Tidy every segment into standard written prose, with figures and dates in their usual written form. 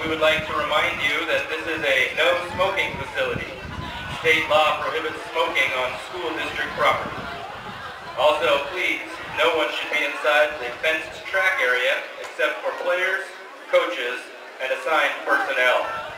We would like to remind you that this is a no smoking facility. State law prohibits smoking on school district property. Also, please, no one should be inside the fenced track area except for players, coaches, and assigned personnel.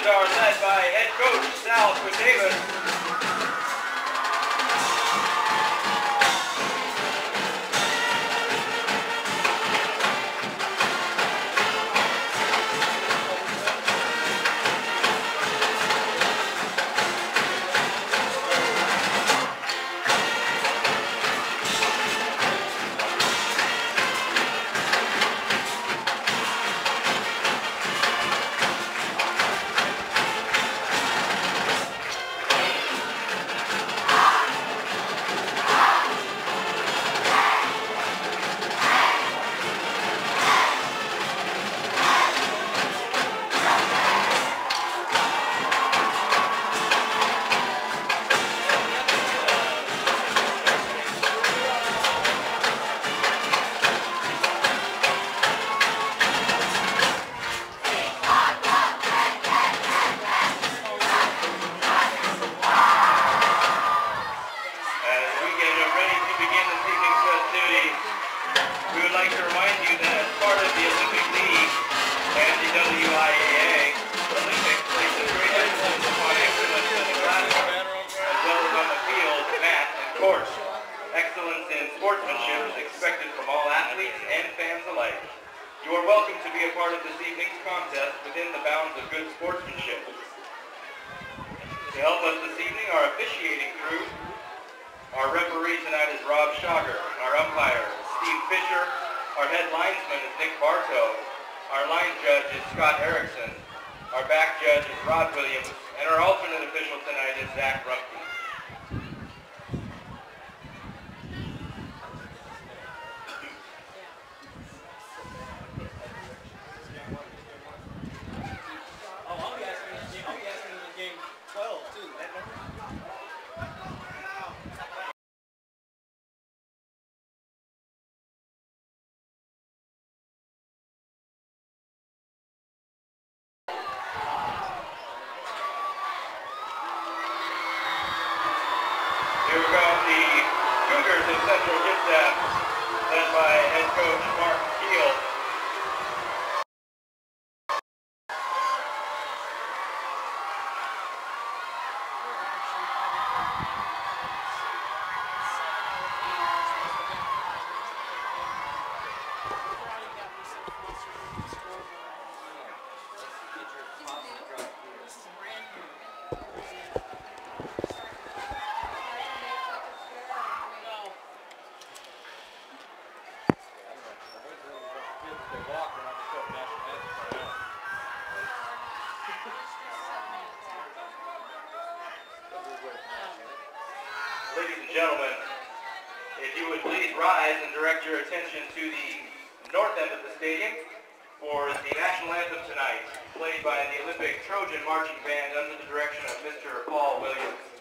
coaches are led by head coach Sal Davis. Excellence in sportsmanship is expected from all athletes and fans alike. You are welcome to be a part of this evening's contest within the bounds of good sportsmanship. To help us this evening, our officiating crew. Our referee tonight is Rob Schauger. Our umpire is Steve Fisher. Our head linesman is Nick Bartow. Our line judge is Scott Erickson. Our back judge is Rod Williams. And our alternate official tonight is Zach Rumpke. Here we go, the Cougars of Central Kitsap, led by head coach Mark Keel. Ladies and gentlemen, if you would please rise and direct your attention to the north end of the stadium for the national anthem tonight, played by the Olympic Trojan Marching Band under the direction of Mr. Paul Williams.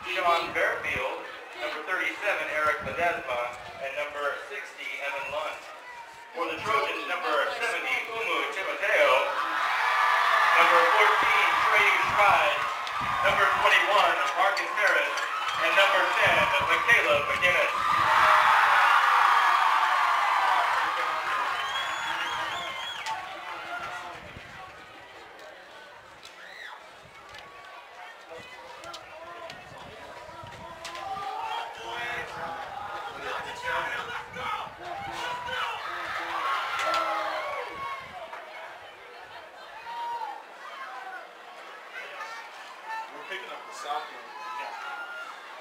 Sean Fairfield, number 37, Eric Ledesma, and number 60, Evan Lund. For the Trojans, number 70, Umu Timoteo, number 14, Trey Stride, number 21, Marcus Harris, and number 10, Michaela McGinnis. Picking up the south end. Yeah.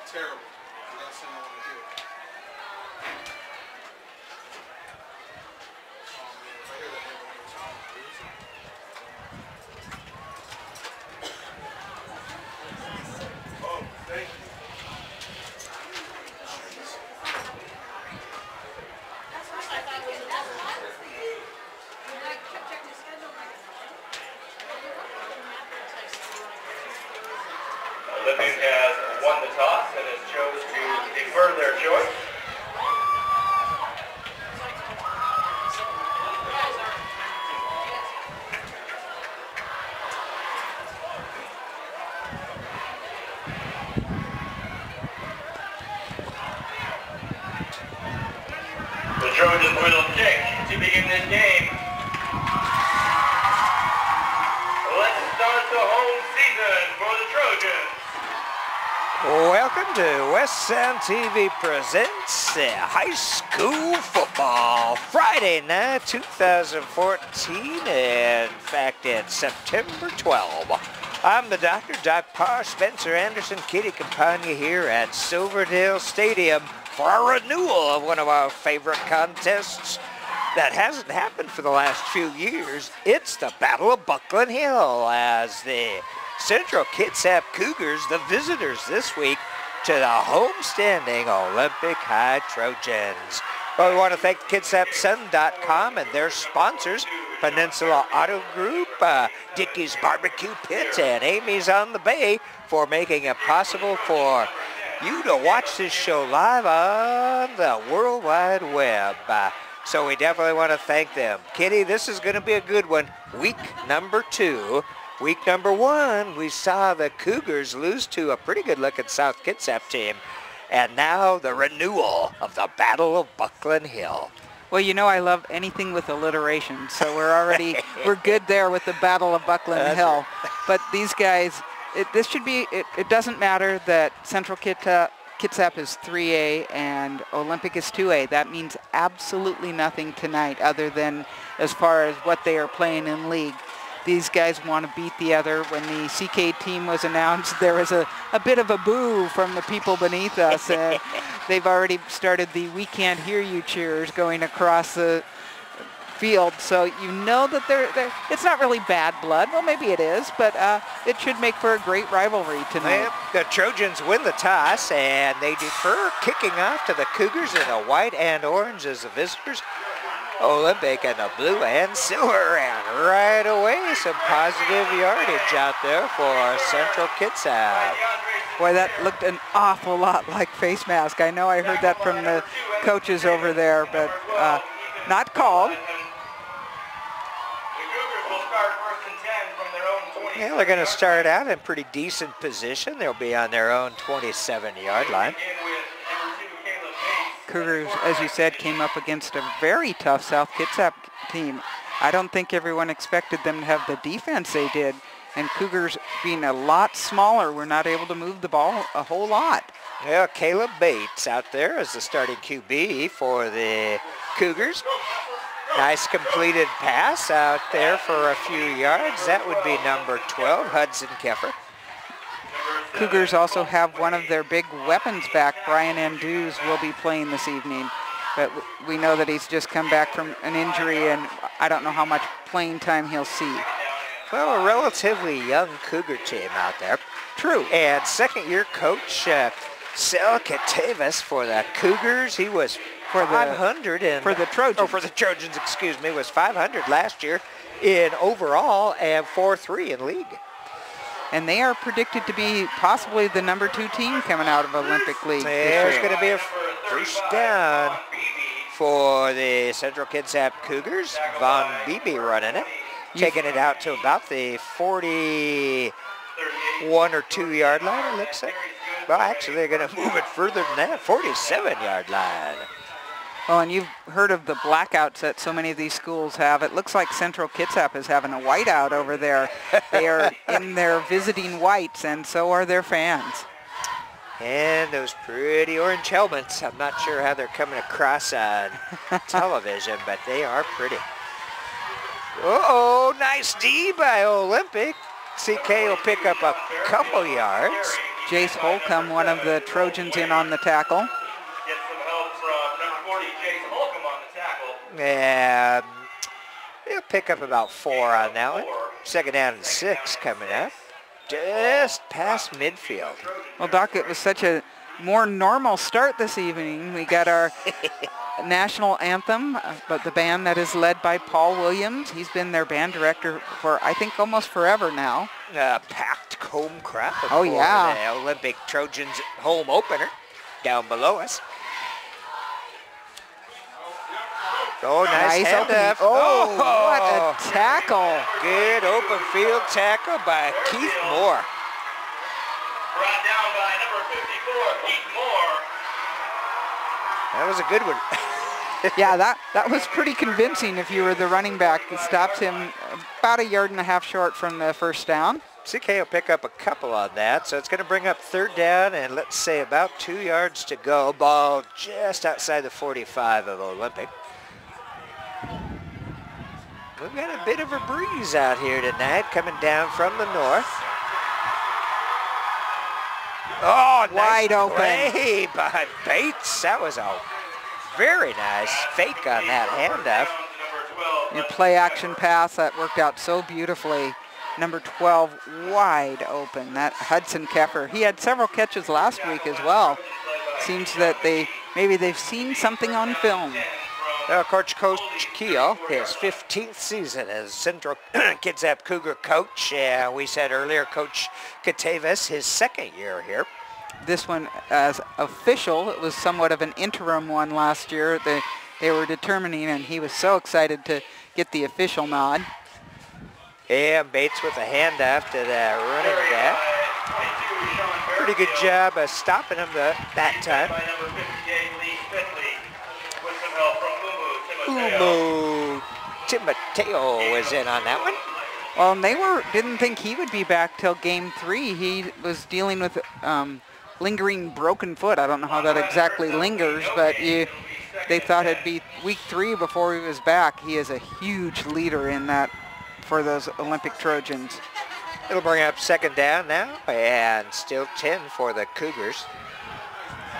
Terrible. The last thing I want to do. Oh man, if I hear that name one more time, I'm losing. Oh, thank you. That's what I thought was that's honestly. I kept checking the schedule like Olympic has won the toss and has chose to defer their choice. The Trojans will kick to begin this game. Let's start the home season for the Trojans. Welcome to West Sound TV presents High School Football Friday night 2014. In fact, it's September 12. I'm the doctor, Doc Parr, Spencer Anderson, Kitty Campagna here at Silverdale Stadium for a renewal of one of our favorite contests that hasn't happened for the last few years. It's the Battle of Buckland Hill as the Central Kitsap Cougars, the visitors this week to the homestanding Olympic High Trojans. Well, we want to thank KitsapSun.com and their sponsors, Peninsula Auto Group, Dickey's Barbecue Pit, and Amy's on the Bay for making it possible for you to watch this show live on the World Wide Web. So we definitely want to thank them. Kitty, this is going to be a good one. Week number 2. Week number 1, we saw the Cougars lose to a pretty good-looking South Kitsap team. And now the renewal of the Battle of Buckland Hill. Well, you know I love anything with alliteration, so we're good there with the Battle of Buckland Hill. Right. But these guys, it doesn't matter that Central Kitsap is 3A and Olympic is 2A. That means absolutely nothing tonight other than as far as what they are playing in league. These guys want to beat the other. When the CK team was announced, there was a bit of a boo from the people beneath us. And they've already started the "We Can't Hear You" cheers going across the field. So you know that it's not really bad blood. Well, maybe it is, but it should make for a great rivalry tonight. Well, the Trojans win the toss, and they defer kicking off to the Cougars in the white and orange as the visitors. Olympic in the blue and silver, and right away some positive yardage out there for Central Kitsap. Boy, that looked an awful lot like face mask. I know I heard that from the coaches over there, but not called. Yeah, they're going to start out in pretty decent position. They'll be on their own 27-yard line. Cougars, as you said, came up against a very tough South Kitsap team. I don't think everyone expected them to have the defense they did. And Cougars, being a lot smaller, were not able to move the ball a whole lot. Yeah, Caleb Bates out there as the starting QB for the Cougars. Nice completed pass out there for a few yards. That would be number 12, Hudson Keffer. Cougars also have one of their big weapons back. Brian Andrews will be playing this evening. But we know that he's just come back from an injury, and I don't know how much playing time he'll see. Well, a relatively young Cougar team out there. True. And second-year coach Sel Katavis for the Cougars. He was for 500 for the Trojans. Oh, for the Trojans, excuse me, was 500 last year in overall and 4-3 in league. and they are predicted to be possibly the #2 team coming out of Olympic League. There's going to be a first down for the Central Kitsap Cougars. Von Beebe running it, taking it out to about the 41 or 2 yard line, it looks like. Well, actually, they're going to move it further than that, 47-yard line. Well, and you've heard of the blackouts that so many of these schools have. It looks like Central Kitsap is having a whiteout over there. They are in their visiting whites, and so are their fans. And those pretty orange helmets. I'm not sure how they're coming across on television, but they are pretty. Uh-oh, nice D by Olympic. CK will pick up a couple yards. Jace Holcomb, one of the Trojans, in on the tackle. Get some help from number 40, Jason Holcomb on the tackle. And they'll pick up about 4 on that one. Second down and 6 coming up. Just past midfield. Well, Doc, it was such a more normal start this evening. We got our national anthem, but the band that is led by Paul Williams. He's been their band director for, I think, almost forever now. Packed home crowd. Oh, yeah. For the Olympic Trojans home opener down below us. Oh, nice handoff. Oh, what a tackle. Good open field tackle by Keith Moore. Brought down by number 54, Keith Moore. That was a good one. Yeah, that was pretty convincing if you were the running back. It stopped him about 1.5 yards short from the first down. CK will pick up a couple on that, so it's going to bring up third down and let's say about 2 yards to go. Ball just outside the 45 of Olympic. We've got a bit of a breeze out here tonight coming down from the north. Oh, wide nice open play by Bates. That was a very nice fake on that handoff. Your play action pass, that worked out so beautifully. Number 12 wide open. That Hudson Keffer. He had several catches last week as well. Seems that maybe they've seen something on film. Well, Coach Keel, his 15th season as Central Kitsap Cougar coach. We said earlier, Coach Katavis, his 2nd year here. This one as official. It was somewhat of an interim one last year. They were determining, and he was so excited to get the official nod. And Bates with a handoff to the running back. Pretty good job of stopping him that time. Umu Timoteo was in on that one. Well, and they didn't think he would be back till game 3. He was dealing with lingering broken foot. I don't know how that exactly lingers, but they thought it'd be week 3 before he was back. He is a huge leader in that for those Olympic Trojans. It'll bring up second down now, and still 10 for the Cougars.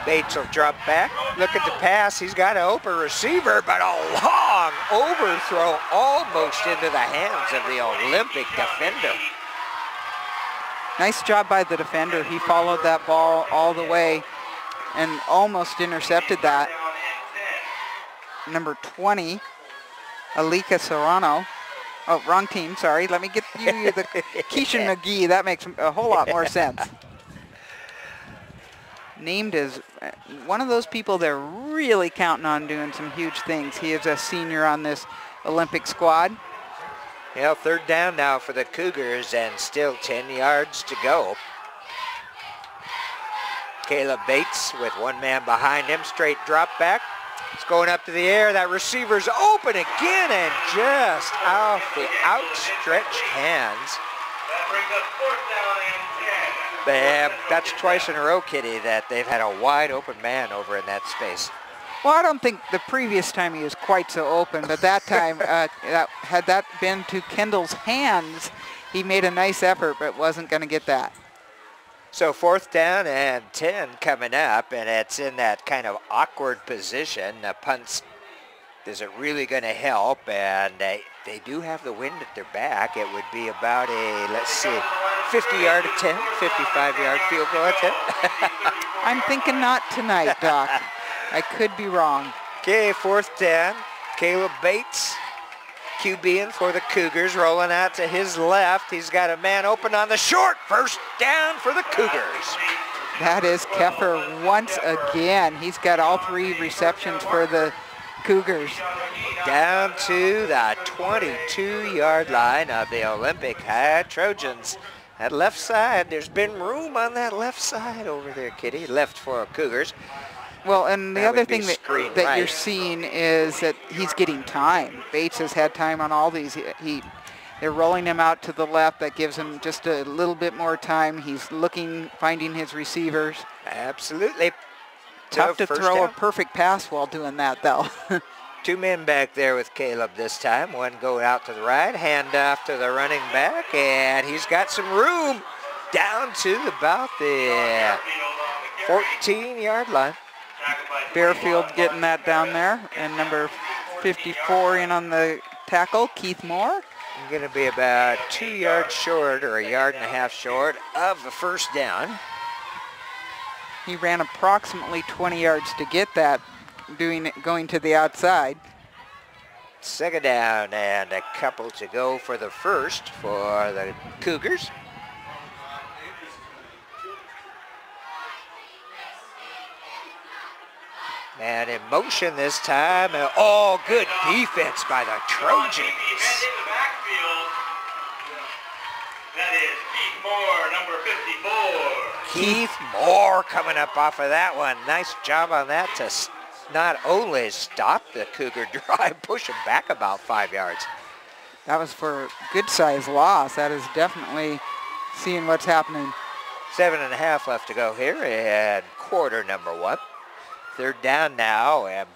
Bates will drop back, looking to pass. He's got an open receiver, but a long overthrow almost into the hands of the Olympic defender. Nice job by the defender. He followed that ball all the way and almost intercepted that. Number 20, Alika Serrano. Oh, wrong team, sorry. Let me get you the Keisha McGee. That makes a whole lot more sense. Named as one of those people they're really counting on doing some huge things. He is a senior on this Olympic squad. Yeah, third down now for the Cougars and still 10 yards to go. Caleb Bates with one man behind him, straight drop back. It's going up to the air. That receiver's open again and just off the outstretched hands. That brings up fourth down and 10. That's twice in a row, Kitty, that they've had a wide open man over in that space. Well, I don't think the previous time he was quite so open, but that time, had that been to Kendall's hands, he made a nice effort, but wasn't going to get that. So fourth down and 10 coming up, and it's in that kind of awkward position. The punts, is it really going to help? And they do have the wind at their back. It would be about a, let's see, 50-yard attempt, 55-yard field goal attempt. I'm thinking not tonight, Doc. I could be wrong. Okay, fourth down. Caleb Bates QBing for the Cougars, rolling out to his left. He's got a man open on the short. First down for the Cougars. That is Keffer once again. He's got all 3 receptions for the Cougars. Down to the 22-yard line of the Olympic High Trojans. That left side, there's been room on that left side over there, Kitty. Left for Cougars. Well, and the other thing that right. you're seeing is that he's getting time. Bates has had time on all these. They're rolling him out to the left. That gives him just a little bit more time. He's looking, finding his receivers. Absolutely. Tough to throw down. a perfect pass while doing that, though. 2 men back there with Caleb this time. One going out to the right, hand off to the running back, and he's got some room down to about the 14-yard line. Bearfield getting that down there, and number 54 in on the tackle, Keith Moore. Going to be about 2 yards short, or a yard and a half short of the first down. He ran approximately 20 yards to get that, going to the outside. Second down and a couple to go for the first for the Cougars. And in motion this time. Oh, good defense by the Trojans. That is Keith Moore, number 54. Keith Moore coming up off of that one. Nice job on that to not only stop the Cougar drive, push him back about 5 yards. That was for a good-sized loss. That is definitely seeing what's happening. 7.5 left to go here and quarter number 1. Third down now and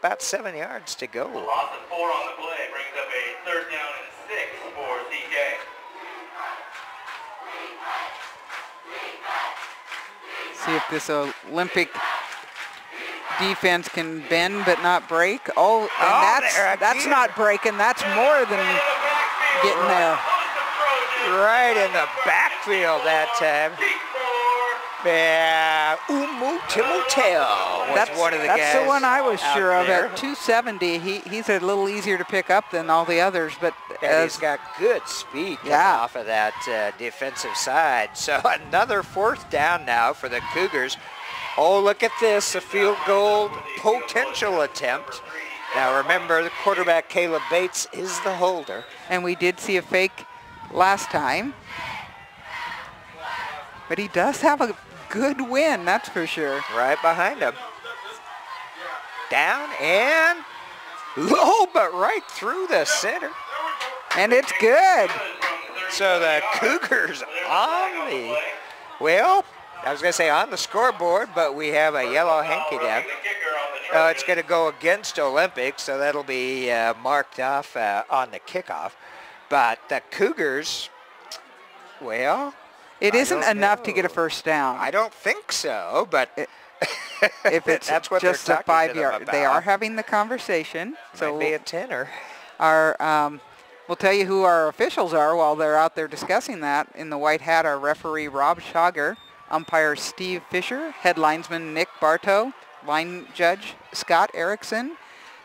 about 7 yards to go. Loss of 4 on the play brings up a third down and 6 for CK. See if this Olympic defense can bend but not break. Oh, and that's not breaking. That's more than getting there. Right in the backfield that time. Umu Timoteo was one of the guys. That's the one I was sure of. There. At 270, he's a little easier to pick up than all the others. But he's got good speed coming off of that defensive side. So another fourth down now for the Cougars. Oh, look at this, a field goal potential attempt. Now remember, the quarterback Caleb Bates is the holder. And we did see a fake last time. But he does have a good win, that's for sure. Right behind him. Down and low, but right through the center. And it's good. So the Cougars on the, well, I was going to say on the scoreboard, but we have a yellow hanky down. It's going to go against Olympic, so that'll be marked off on the kickoff. But the Cougars, well, it isn't enough to get a first down. I don't think so, but if it's that's what just they're a 5 talking yard, they are having the conversation. So might be a tenner. We'll tell you who our officials are while they're out there discussing that. In the white hat are referee Rob Schager, umpire Steve Fisher, head linesman Nick Bartow, line judge Scott Erickson,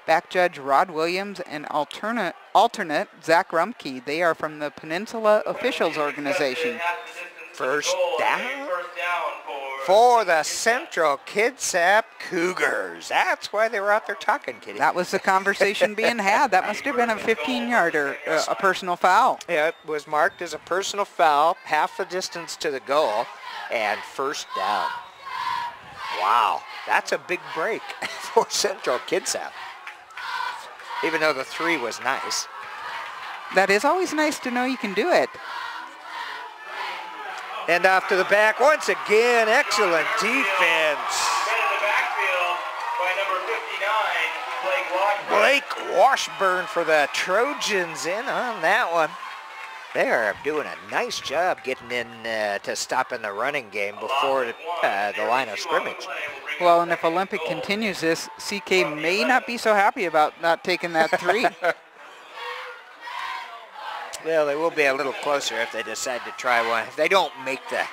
back judge Rod Williams, and alternate Zach Rumke. They are from the Peninsula Officials Organization. First down for the Central Kitsap Cougars. That's why they were out there talking, Kitty. That was the conversation being had. That must have been a 15-yarder, a personal foul. Yeah, it was marked as a personal foul, half the distance to the goal, and first down. Wow, that's a big break for Central Kitsap. Even though the 3 was nice. That is always nice to know you can do it. And off to the back once again. Excellent defense. In the backfield by number 59, Blake Washburn for the Trojans in on that one. They are doing a nice job getting in to stopping the running game before the line of scrimmage. Well, and if Olympic continues this, CK may not be so happy about not taking that 3. Well, they will be a little closer if they decide to try one. If they don't make the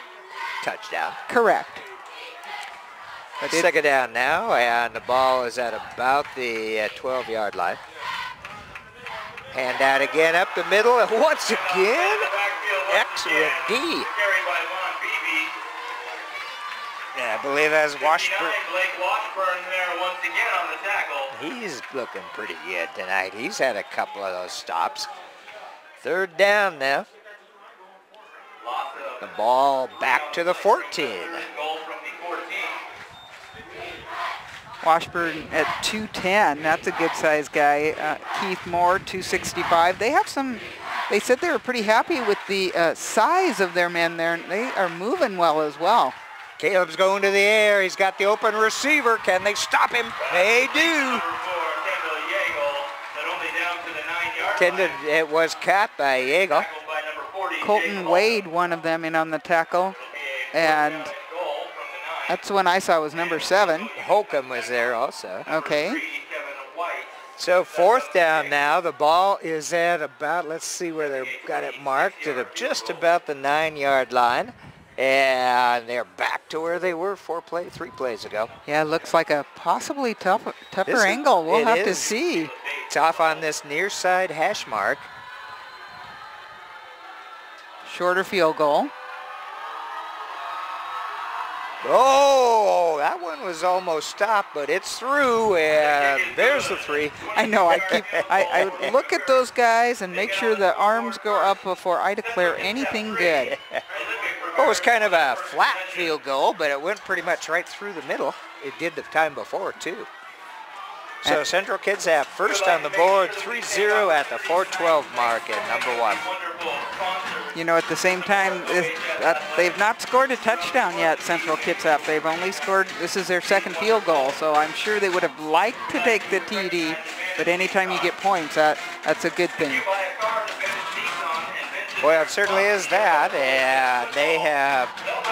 touchdown. Correct. But second down now, and the ball is at about the 12-yard line. Hand out again up the middle, and once again, excellent D. Carried by Von Beebe. Yeah, I believe that's Washburn. Blake Washburn there once again on the tackle. He's looking pretty good tonight. He's had a couple of those stops. Third down now. The ball back to the 14. Goal from the 14. Washburn at 210. That's a good-sized guy. Keith Moore, 265. They have some. They said they were pretty happy with the size of their men there. They are moving well as well. Caleb's going to the air. He's got the open receiver. Can they stop him? They do. Number 4, Kendall Yeagle, but only down to the 9-yard line. It was caught by Yeagle. Tackled by number 40, Colton Jake Wade, one of them, in on the tackle. And Goal from the 9. that's the one I saw was number 7. Holcomb was there also. Okay. Kevin White. So fourth down now. The ball is at about, let's see where they've got it marked, at just about the 9-yard line. And they're back to where they were 3 plays ago. Yeah, looks like a possibly tougher This- angle. We'll it have to is. see. It's off on this near side hash mark. Shorter field goal. Oh, that one was almost stopped, but it's through, and there's the 3. I know. I look at those guys and make sure the arms go up before I declare anything good. Well, it was kind of a flat field goal, but it went pretty much right through the middle. It did the time before, too. So Central Kitsap first on the board, 3-0 at the 4:12 mark at number 1. You know, at the same time, they've not scored a touchdown yet, Central Kitsap. They've only scored, this is their second field goal, so I'm sure they would have liked to take the TD, but anytime you get points, that's a good thing. Well, it certainly is that, and they have,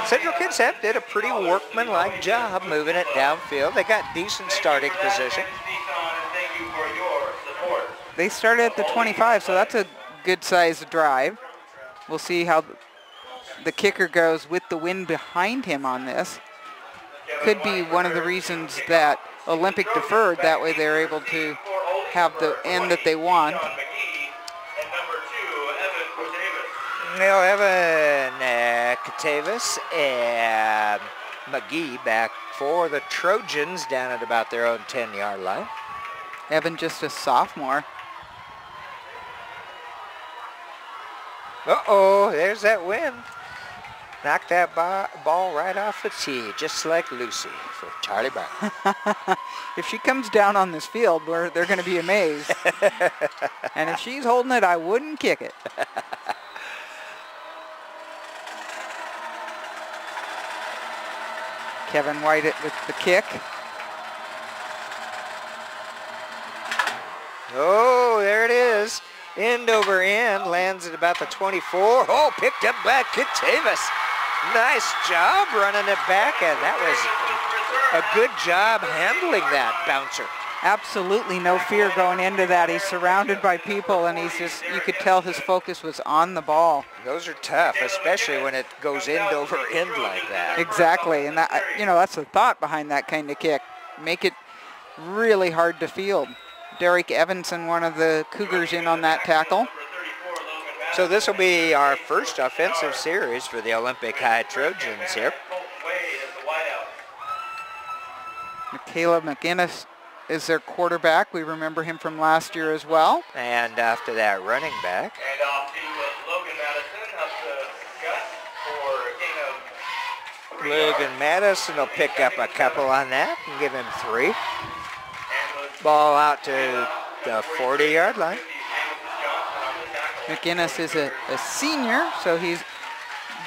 Central Kitsap did a pretty workmanlike job moving it downfield. They got decent starting position. They started at the 25, so that's a good-sized drive. We'll see how the kicker goes with the wind behind him on this. Could be one of the reasons that Olympic deferred. That way they're able to have the end that they want. Well, Evan Katavis and McGee back for the Trojans down at about their own 10-yard line. Evan just a sophomore. Uh-oh, there's that wind. Knocked that ball right off the tee, just like Lucy for Charlie Brown. If she comes down on this field, they're going to be amazed. And if she's holding it, I wouldn't kick it. Kevin White with the kick. Oh, there it is. End over end, lands at about the 24. Oh, picked up by Katavis. Nice job running it back, and that was a good job handling that bouncer. Absolutely no fear going into that. He's surrounded by people, and he's just, you could tell his focus was on the ball. Those are tough, especially when it goes end over end like that. Exactly, and that, you know, that's the thought behind that kind of kick. Make it really hard to field. Derek Evanson, one of the Cougars, in on that tackle. So this will be our first offensive series for the Olympic High Trojans here. Caleb McInnes is their quarterback. We remember him from last year as well. And after that, running back. And off to Logan Madison, up to gut for a gain of 3 Logan Madison will pick up a couple on that and give him 3. Ball out to the 40-yard line. McInnes is a senior, so he's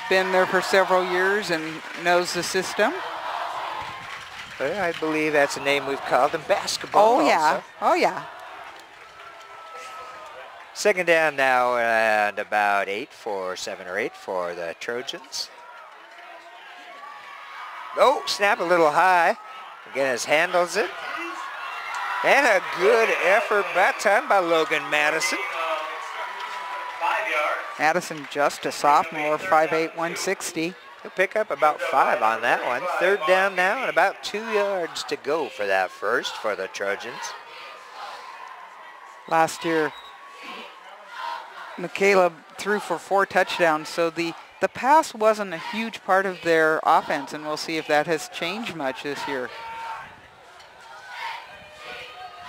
been there for several years and knows the system. Well, I believe that's a name we've called in basketball. Oh, yeah. Also. Oh, yeah. Second down now and about 7 or 8 for the Trojans. Oh, snap a little high. McInnes handles it. And a good effort that time by Logan Madison. 5 yards. Madison just a sophomore, 5'8", 160. He'll pick up about 5 on that one. Third down now and about 2 yards to go for that first for the Trojans. Last year, McCaleb threw for 4 touchdowns, so the pass wasn't a huge part of their offense, and we'll see if that has changed much this year.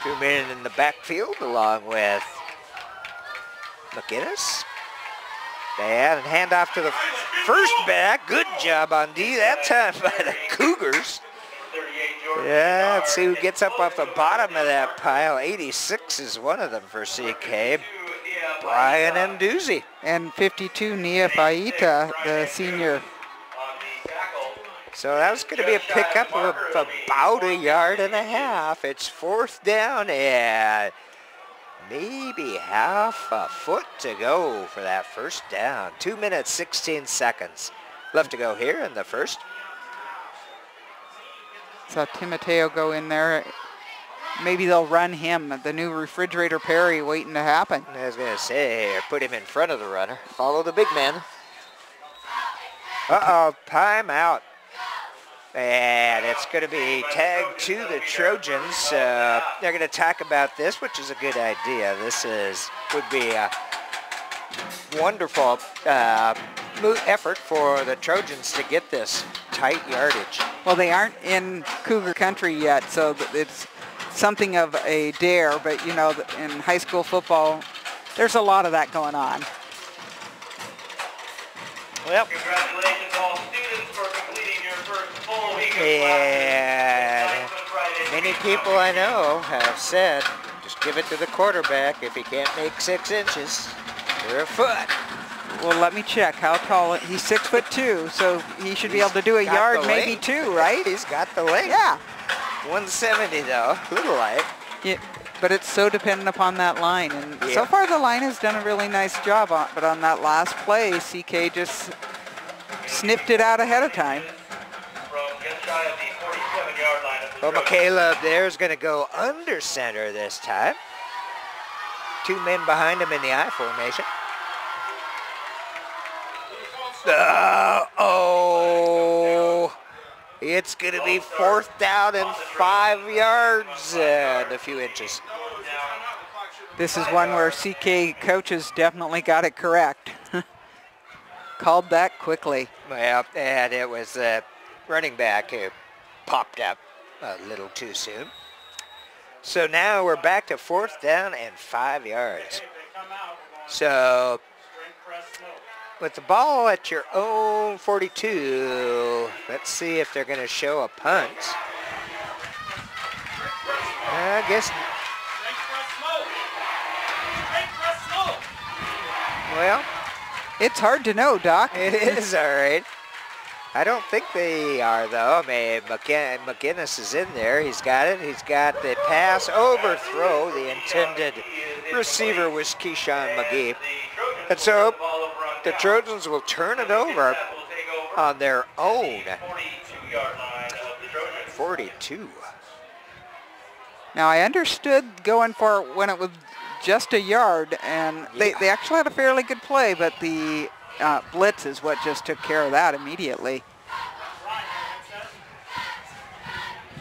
2 men in the backfield along with McGinnis. And handoff to the first back. Good job on D that time by the Cougars. Yeah, let's see who gets up off the bottom of that pile. 86 is one of them for CK. Brian Nduzzi. And 52, Nia Faita, the senior. So that was going to be a pickup of about 1.5 yards. It's 4th down and maybe half a foot to go for that first down. 2 minutes, 16 seconds left to go here in the first. Saw Timoteo go in there. Maybe they'll run him, the new refrigerator Perry waiting to happen. I was going to say, or put him in front of the runner. Follow the big man. Uh-oh, timeout. And it's going to be tagged to the Trojans. They're going to talk about this, which is a good idea. This would be a wonderful effort for the Trojans to get this tight yardage. Well, they aren't in Cougar country yet, so it's something of a dare, but you know, in high school football, there's a lot of that going on. Well, Congratulations all students for completing your first full week of and classes. many people I know have said, just give it to the quarterback. If he can't make 6 inches, you're a foot. Well, let me check how tall. He's 6'2", so he should be able to do a got yard, the maybe length. 2, right? He's got the length. Yeah. 170 though, a little light. Yeah, but it's so dependent upon that line, and Yeah. so far the line has done a really nice job. But on that last play, CK just snipped it out ahead of time. From just shy of the 47-yard line of the Well, Trojans. McCaleb there's going to go under center this time. 2 men behind him in the I formation. Oh, it's going to be 4th down and 5 yards and a few inches. This is one where CK coaches definitely got it correct. Called that quickly. Well, and it was running back who popped up a little too soon. So now we're back to 4th down and 5 yards. So with the ball at your own 42, let's see if they're going to show a punt. I guess. Well, It's hard to know, Doc. it is all right. I don't think they are, though. I mean, McGinnis is in there. He's got it. He's got the pass overthrow. The intended receiver was Keyshawn McGee. And so the Trojans will turn it over on their own 42-yard line of the Trojans. 42. Now, I understood going for it when it was just a yard, and they actually had a fairly good play, but the blitz is what just took care of that immediately.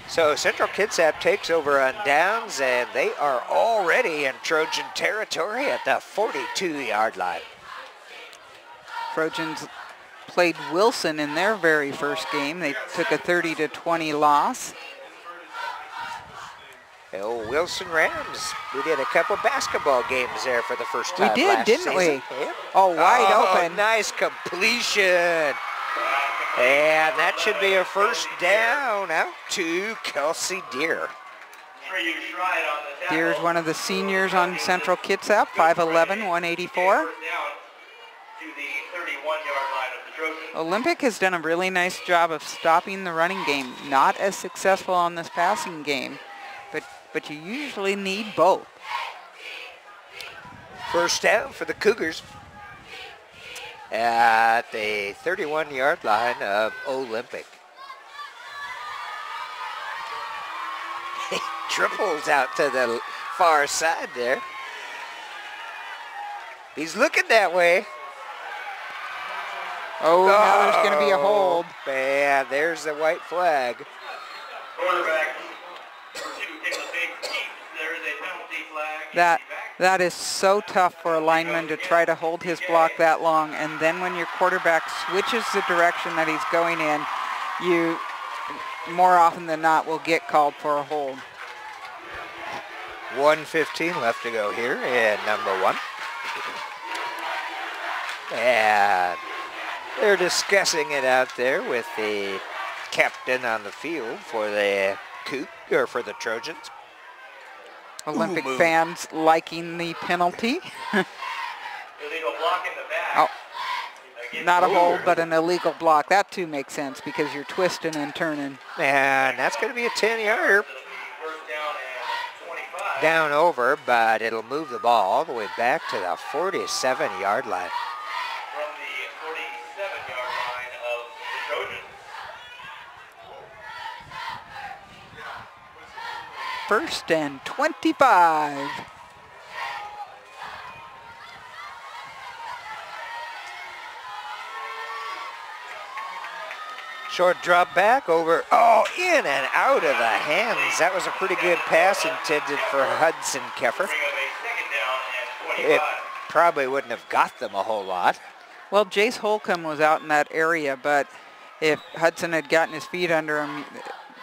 So Central Kitsap takes over on downs, and they are already in Trojan territory at the 42-yard line. Trojans played Wilson in their very first game. They took a 30-20 loss. The old Wilson Rams. We did a couple basketball games there for the first time. We did, last didn't we? season. Yep. Oh, wide open. Nice completion. And that should be a first down out to Kelsey Deer. Deer's one of the seniors on Central Kitsap, 5'11", 184. Olympic has done a really nice job of stopping the running game. Not as successful on this passing game, but you usually need both. First down for the Cougars at the 31-yard line of Olympic. He triples out to the far side there. He's looking that way. Oh, now there's going to be a hold. Man, there's the white flag. Quarterback to take a big leap. There is a penalty flag. That is so tough for a lineman to try to hold his block that long, and then when your quarterback switches the direction that he's going in, you more often than not will get called for a hold. 1:15 left to go here in number 1. And they're discussing it out there with the captain on the field for the for the Trojans. Olympic fans liking the penalty. Illegal block in the back. Oh, not a hold, but an illegal block. That too makes sense because you're twisting and turning. And that's going to be a 10-yarder. First down and 25. Down over, but it'll move the ball all the way back to the 47-yard line. From the 47-yard line of the Trojans. First and 25. Short drop back over, in and out of the hands. That was a pretty good pass intended for Hudson Keffer. Bring up a second down and 25. It probably wouldn't have got them a whole lot. Well, Jace Holcomb was out in that area, but if Hudson had gotten his feet under him,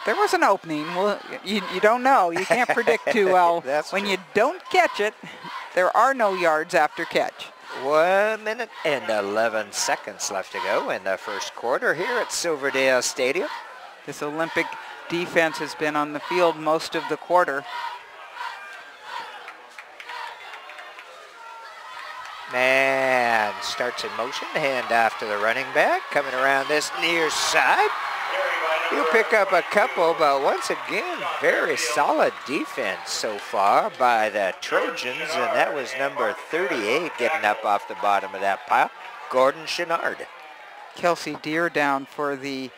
there was an opening. Well, you don't know. You can't predict too well. That's when true. you don't catch it, there are no yards after catch. 1 minute and 11 seconds left to go in the first quarter here at Silverdale Stadium. This Olympic defense has been on the field most of the quarter. And starts in motion, hand off to the running back, coming around this near side. He'll pick up a couple, but once again, very solid defense so far by the Trojans, and that was number 38 getting up off the bottom of that pile, Gordon Chenard. Kelsey Deer down for the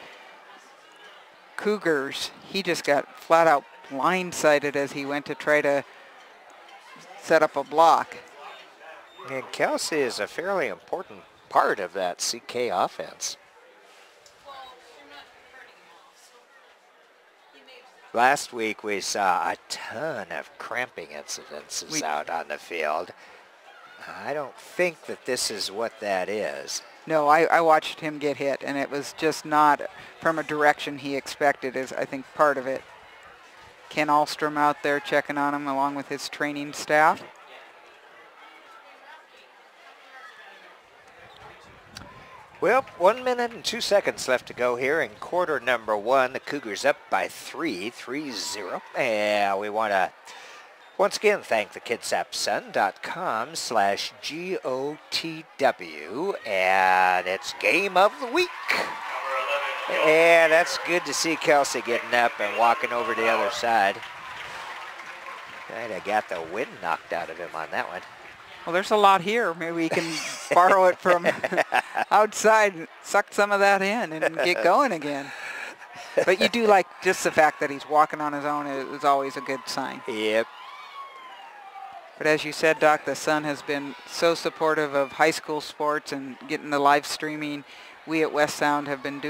Cougars. He just got flat out blindsided as he went to try to set up a block. And Kelsey is a fairly important part of that CK offense. Last week we saw a ton of cramping incidences out on the field. I don't think that this is what that is. No, I watched him get hit, and it was just not from a direction he expected is, I think, part of it. Ken Alstrom out there checking on him along with his training staff. Well, 1 minute and 2 seconds left to go here in quarter number 1. The Cougars up by 3-0. And we want to once again thank the kitsapsun.com/GOTW. And it's game of the week. And that's good to see Kelsey getting up and walking over to the other side. Kind of got the wind knocked out of him on that one. Well, there's a lot here. Maybe we can borrow it from outside and suck some of that in and get going again. But you do like just the fact that he's walking on his own is always a good sign. Yep. But as you said, Doc, the Sun has been so supportive of high school sports and getting the live streaming. We at West Sound have been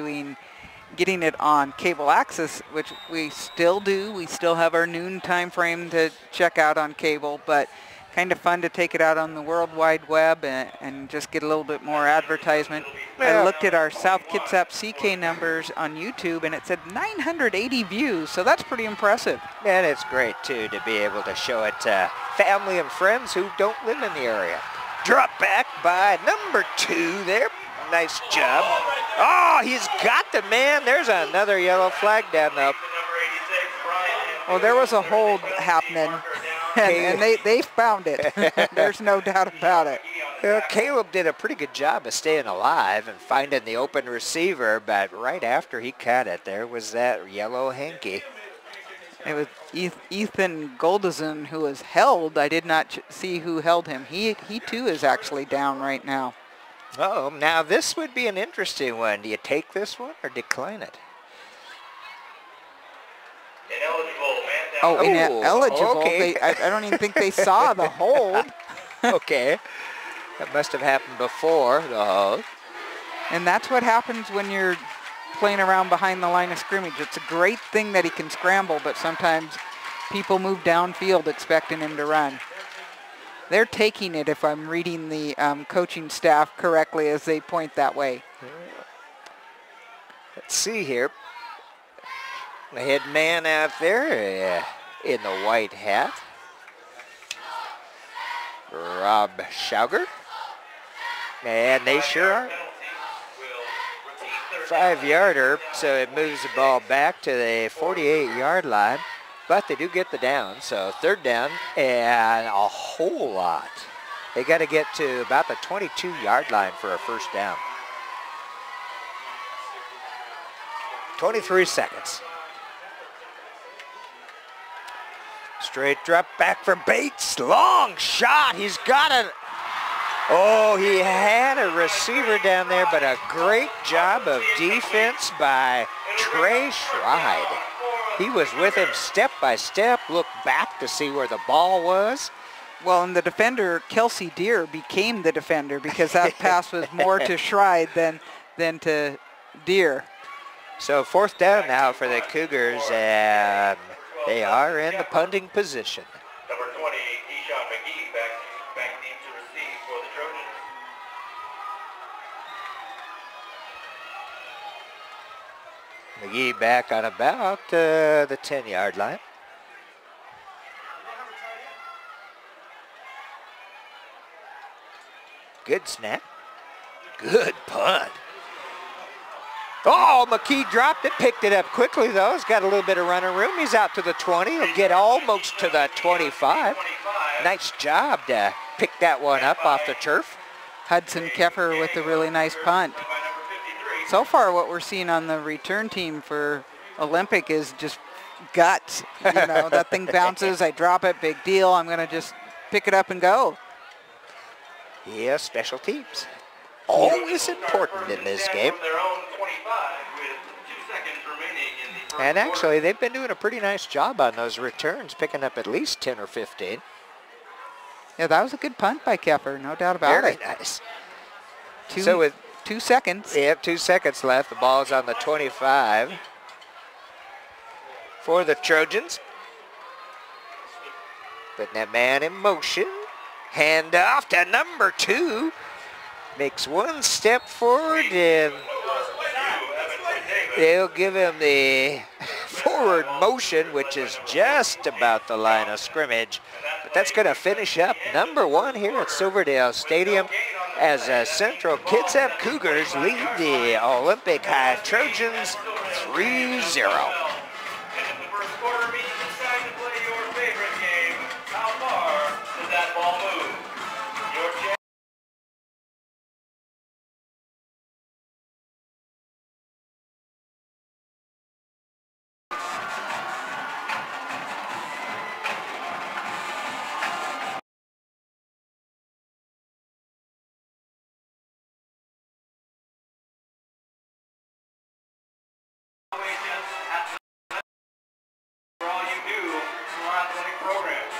getting it on cable access, which we still do. We still have our noon time frame to check out on cable, but kind of fun to take it out on the World Wide Web and just get a little bit more advertisement. Yeah. I looked at our South Kitsap CK numbers on YouTube, and it said 980 views, so that's pretty impressive. And it's great, too, to be able to show it to family and friends who don't live in the area. Drop back by number 2 there. Nice job. Oh, he's got the man. There's another yellow flag down the... Well, there was a hold happening. And they found it. There's no doubt about it. Well, Caleb did a pretty good job of staying alive and finding the open receiver, but right after he caught it, there was that yellow hanky. It was Ethan Goldazin who was held. I did not see who held him. He too is actually down right now. Oh, now this would be an interesting one. Do you take this one or decline it? Ineligible, man down. Oh, ineligible. Okay. I don't even think they saw the hold. Okay. That must have happened before the hold. And that's what happens when you're playing around behind the line of scrimmage. It's a great thing that he can scramble, but sometimes people move downfield expecting him to run. They're taking it, if I'm reading the coaching staff correctly, as they point that way. Let's see here. The head man out there in the white hat, Rob Schauger. And they sure are. 5-yarder, so it moves the ball back to the 48-yard line. But they do get the down, so 3rd down and a whole lot. They got to get to about the 22-yard line for a 1st down. 23 seconds. Straight drop back for Bates. Long shot. He's got it. Oh, he had a receiver down there, but a great job of defense by Trey Schride. He was with him step by step, looked back to see where the ball was. Well, and the defender, Kelsey Deer, became the defender because that pass was more to Schride than to Deer. So 4th down now for the Cougars, and they are in the punting position. Number 20, Keyshawn McGee, back deep to receive for the Trojans. McGee back on about the 10-yard line. Good snap. Good punt. Oh, McKee dropped it, picked it up quickly though. He's got a little bit of running room. He's out to the 20. He'll get almost to the 25. Nice job to pick that one up off the turf. Hudson Keffer with a really nice punt. So far what we're seeing on the return team for Olympic is just guts. You know, that thing bounces, I drop it, big deal. I'm going to just pick it up and go. Yeah, special teams. Always important in this game. And actually, they've been doing a pretty nice job on those returns, picking up at least 10 or 15. Yeah, that was a good punt by Keffer, no doubt about it. Very nice. So with 2 seconds. Yep, 2 seconds left. The ball's on the 25 for the Trojans. Putting that man in motion. Hand off to number 2. Makes 1 step forward, and they'll give him the forward motion, which is just about the line of scrimmage. But that's going to finish up number 1 here at Silverdale Stadium as Central Kitsap Cougars lead the Olympic High Trojans 3-0. For all you do for athletic programs.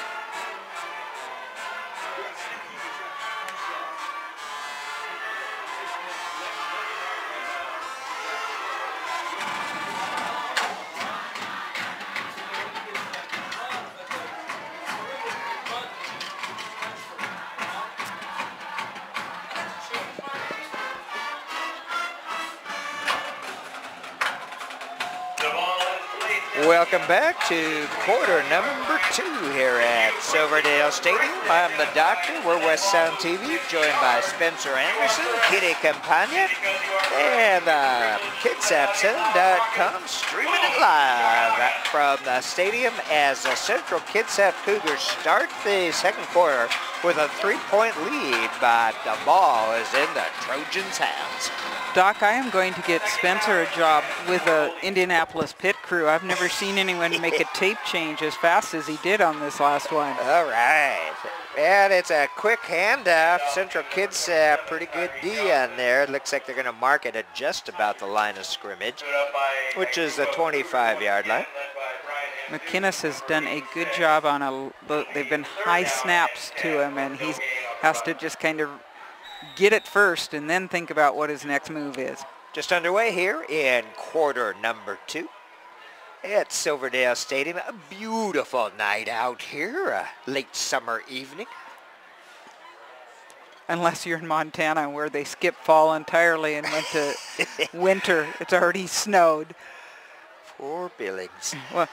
Welcome back to quarter number 2 here at Silverdale Stadium. I'm the Doctor. We're West Sound TV, joined by Spencer Anderson, Kitty Campagna, and KitsapSun.com, streaming it live from the stadium as the Central Kitsap Cougars start the 2nd quarter with a 3-point lead, but the ball is in the Trojans' hands. Doc, I am going to get Spencer a job with the Indianapolis pit crew. I've never seen anyone make a tape change as fast as he did on this last one. All right. And it's a quick handoff. Central Kitsap, pretty good D on there. It looks like they're going to mark it at just about the line of scrimmage, which is the 25-yard line. McInnes has done a good job on they've been high snaps to him, and he has to just kind of get it first and then think about what his next move is. Just underway here in quarter number 2 at Silverdale Stadium. A beautiful night out here, a late summer evening. unless you're in Montana where they skip fall entirely and went to winter. It's already snowed. Poor Billings. Well,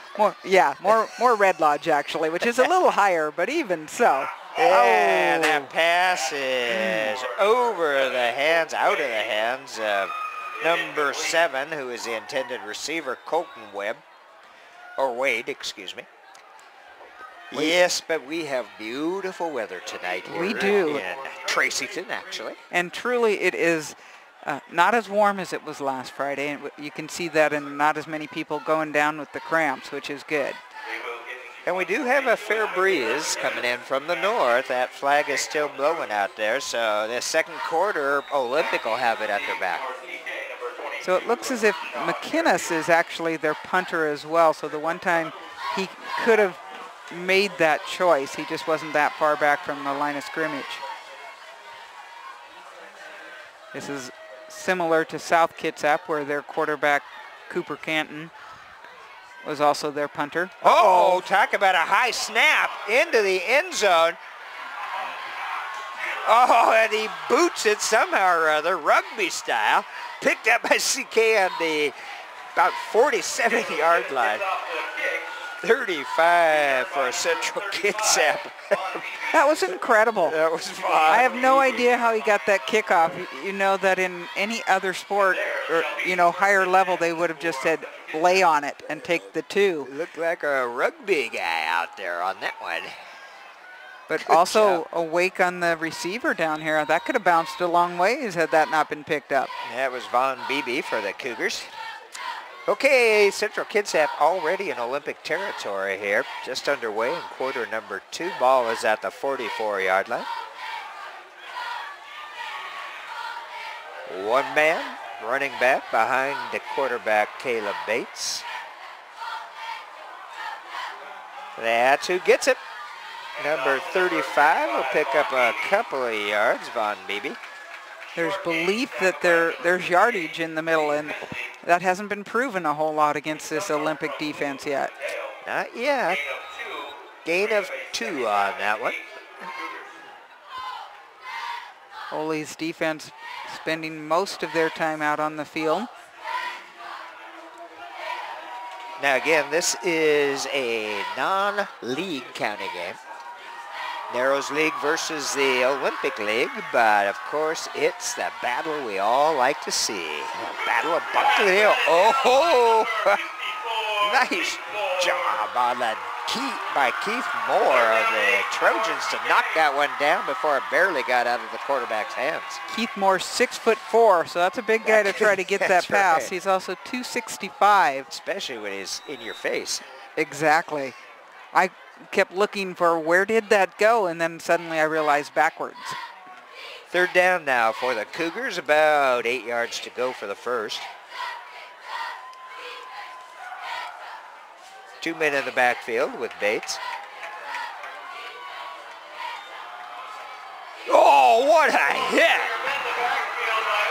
more Red Lodge actually, which is a little higher, but even so. And that pass is over the hands, out of the hands of number 7, who is the intended receiver, Colton Wade, excuse me. Yes, but we have beautiful weather tonight here We do. in Tracyton, actually. And truly it is not as warm as it was last Friday. And you can see that in not as many people going down with the cramps, which is good. And we do have a fair breeze coming in from the north. That flag is still blowing out there, so the second quarter, Olympic will have it at their back. So it looks as if McInnes is actually their punter as well. So the one time he could have made that choice, he just wasn't that far back from the line of scrimmage. This is similar to South Kitsap, where their quarterback, Cooper Canton, was also their punter. Oh, talk about a high snap into the end zone. Oh, and he boots it somehow or other, rugby style. Picked up by CK on the about 47-yard line. 35 for a Central Kitsap. That was incredible. That was fun. I have no idea how he got that kickoff. You know that in any other sport, or higher level, they would have just said lay on it and take the 2. Looked like a rugby guy out there on that one. But Good also job. a wake on the receiver down here. That could have bounced a long ways had that not been picked up. That was Von Beebe for the Cougars. Okay, Central Kitsap already in Olympic territory here. Just underway in quarter number 2. Ball is at the 44-yard line. One man running back behind the quarterback, Caleb Bates. That's who gets it. Number 35 will pick up a couple of yards, Von Beebe. There's belief that there's yardage in the middle, and that hasn't been proven a whole lot against this Olympic defense yet. Not yet. Gain of 2 on that one. Ole's defense spending most of their time out on the field. Now again, this is a non-league county game. Narrows League versus the Olympic League, but of course it's the battle we all like to see. The Battle of Bunker Hill. Oh, nice job on the by Keith Moore of the Trojans to knock that one down before it barely got out of the quarterback's hands. Keith Moore, 6'4", so that's a big guy to try to get that pass. Right. He's also 265. Especially when he's in your face. Exactly. I kept looking for where did that go, and then suddenly I realized backwards. Third down now for the Cougars, about 8 yards to go for the first. 2 men in the backfield with Bates. Oh, what a hit!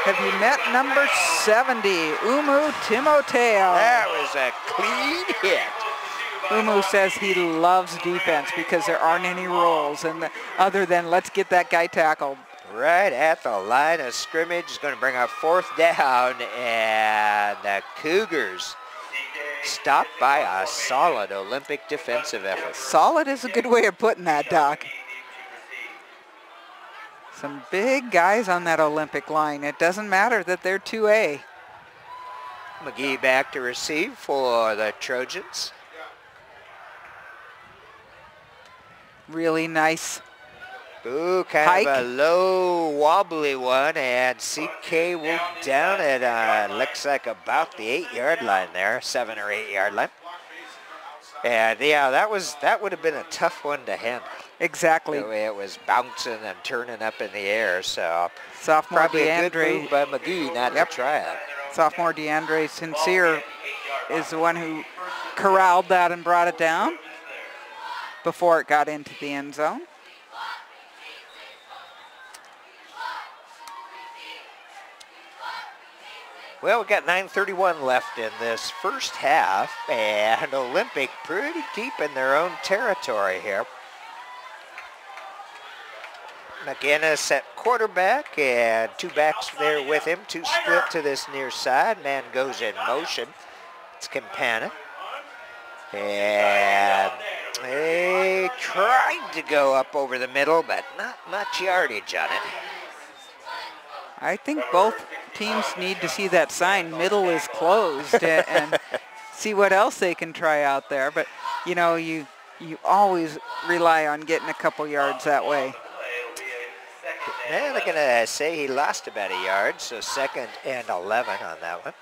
Have you met number 70, Umu Timoteo? That was a clean hit. Umu says he loves defense because there aren't any rules other than let's get that guy tackled. Right at the line of scrimmage. Is going to bring up 4th down, and the Cougars stopped by a solid Olympic defensive effort. Solid is a good way of putting that, Doc. Some big guys on that Olympic line. It doesn't matter that they're 2A. McGee back to receive for the Trojans. Really nice. Ooh, kind hike. of a low, wobbly one, and CK will down it. Looks like about the 8-yard line there, 7 or 8-yard line. And yeah, that would have been a tough one to handle. Exactly. The way it was bouncing and turning up in the air, so Sophomore probably a good DeAndre, move by McGee not to try it. sophomore DeAndre Sincere is the one who corralled that and brought it down before it got into the end zone. Well, we got 9:31 left in this first half, and Olympic pretty deep in their own territory here. McGinnis at quarterback and 2 backs there with him. 2 split to this near side. Man goes in motion. It's Campana. And they tried to go up over the middle, but not much yardage on it. I think both teams need to see that sign, middle is closed, and see what else they can try out there. But, you know, you always rely on getting a couple yards that way. Now they're going to say he lost about a yard, so 2nd and 11 on that one.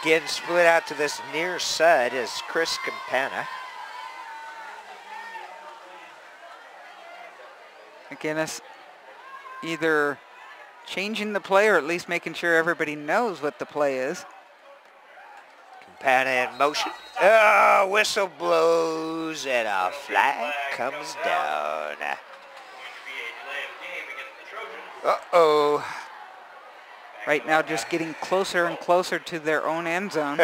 Again, split out to this near side is Chris Campana. McGinnis either changing the play or at least making sure everybody knows what the play is. Campana in motion. Oh, whistle blows and a flag comes down. Uh-oh. Right now just getting closer and closer to their own end zone.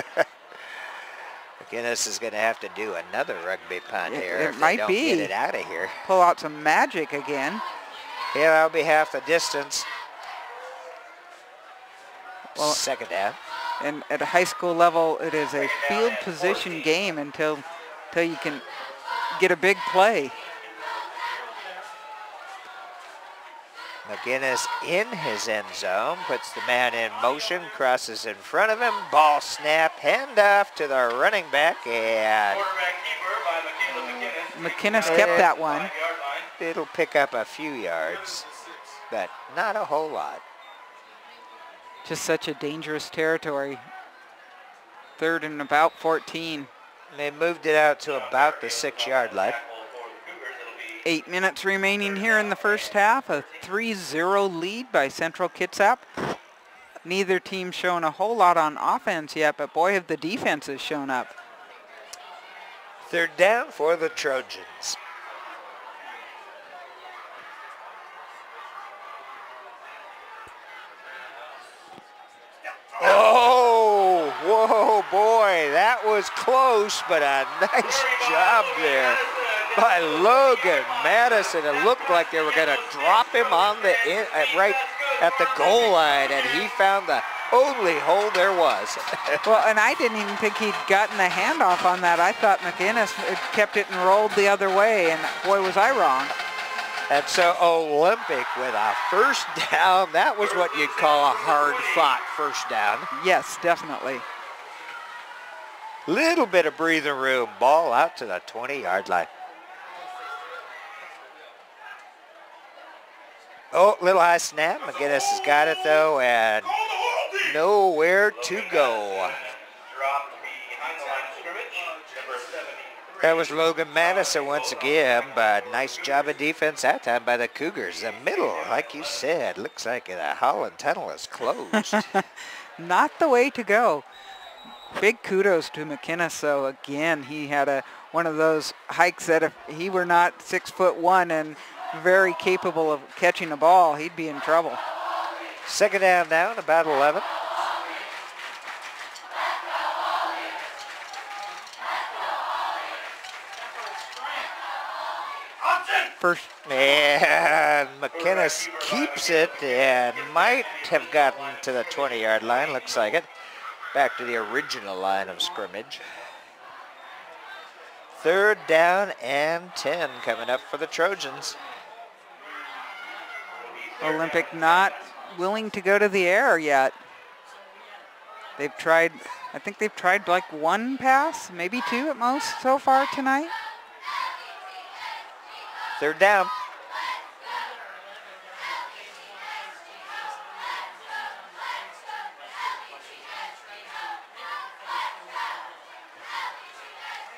McGinnis is going to have to do another rugby punt here It if might they don't be. get it out of here. Pull out some magic again. Yeah, that'll be half the distance. Well, 2nd down. And at a high school level, it is a field position game until you can get a big play. McGinnis in his end zone, puts the man in motion, crosses in front of him, ball snap, handoff to the running back, and McGinnis kept that one. it'll pick up a few yards, but not a whole lot. Just such a dangerous territory. 3rd and about 14. They moved it out to about the 6-yard line. 8 minutes remaining here in the first half. A 3-0 lead by Central Kitsap. Neither team shown a whole lot on offense yet, but boy, have the defenses shown up. 3rd down for the Trojans. Oh, whoa, boy, that was close, but a nice job there by Logan Madison. It looked like they were going to drop him on the right at the goal line, and he found the only hole there was. Well, and I didn't even think he'd gotten the handoff on that. I thought McGinnis had kept it and rolled the other way, and boy, was I wrong. And so Olympic with a 1st down. That was what you'd call a hard-fought 1st down. Yes, definitely. Little bit of breathing room. Ball out to the 20-yard line. Oh, little high snap. McGinnis has got it, though, and nowhere to go. That was Logan Madison once again, but nice job of defense that time by the Cougars. The middle, like you said, looks like the Holland Tunnel is closed. Not the way to go. Big kudos to McGinnis. So again, he had one of those hikes that if he were not 6'1" and very capable of catching a ball, he'd be in trouble. 2nd down now, about 11. First, and McGinnis keeps it and might have gotten to the 20-yard line, looks like it. Back to the original line of scrimmage. 3rd down and 10 coming up for the Trojans. Olympic not willing to go to the air yet. They've tried, I think they've tried like 1 pass, maybe 2 at most so far tonight. 3rd down.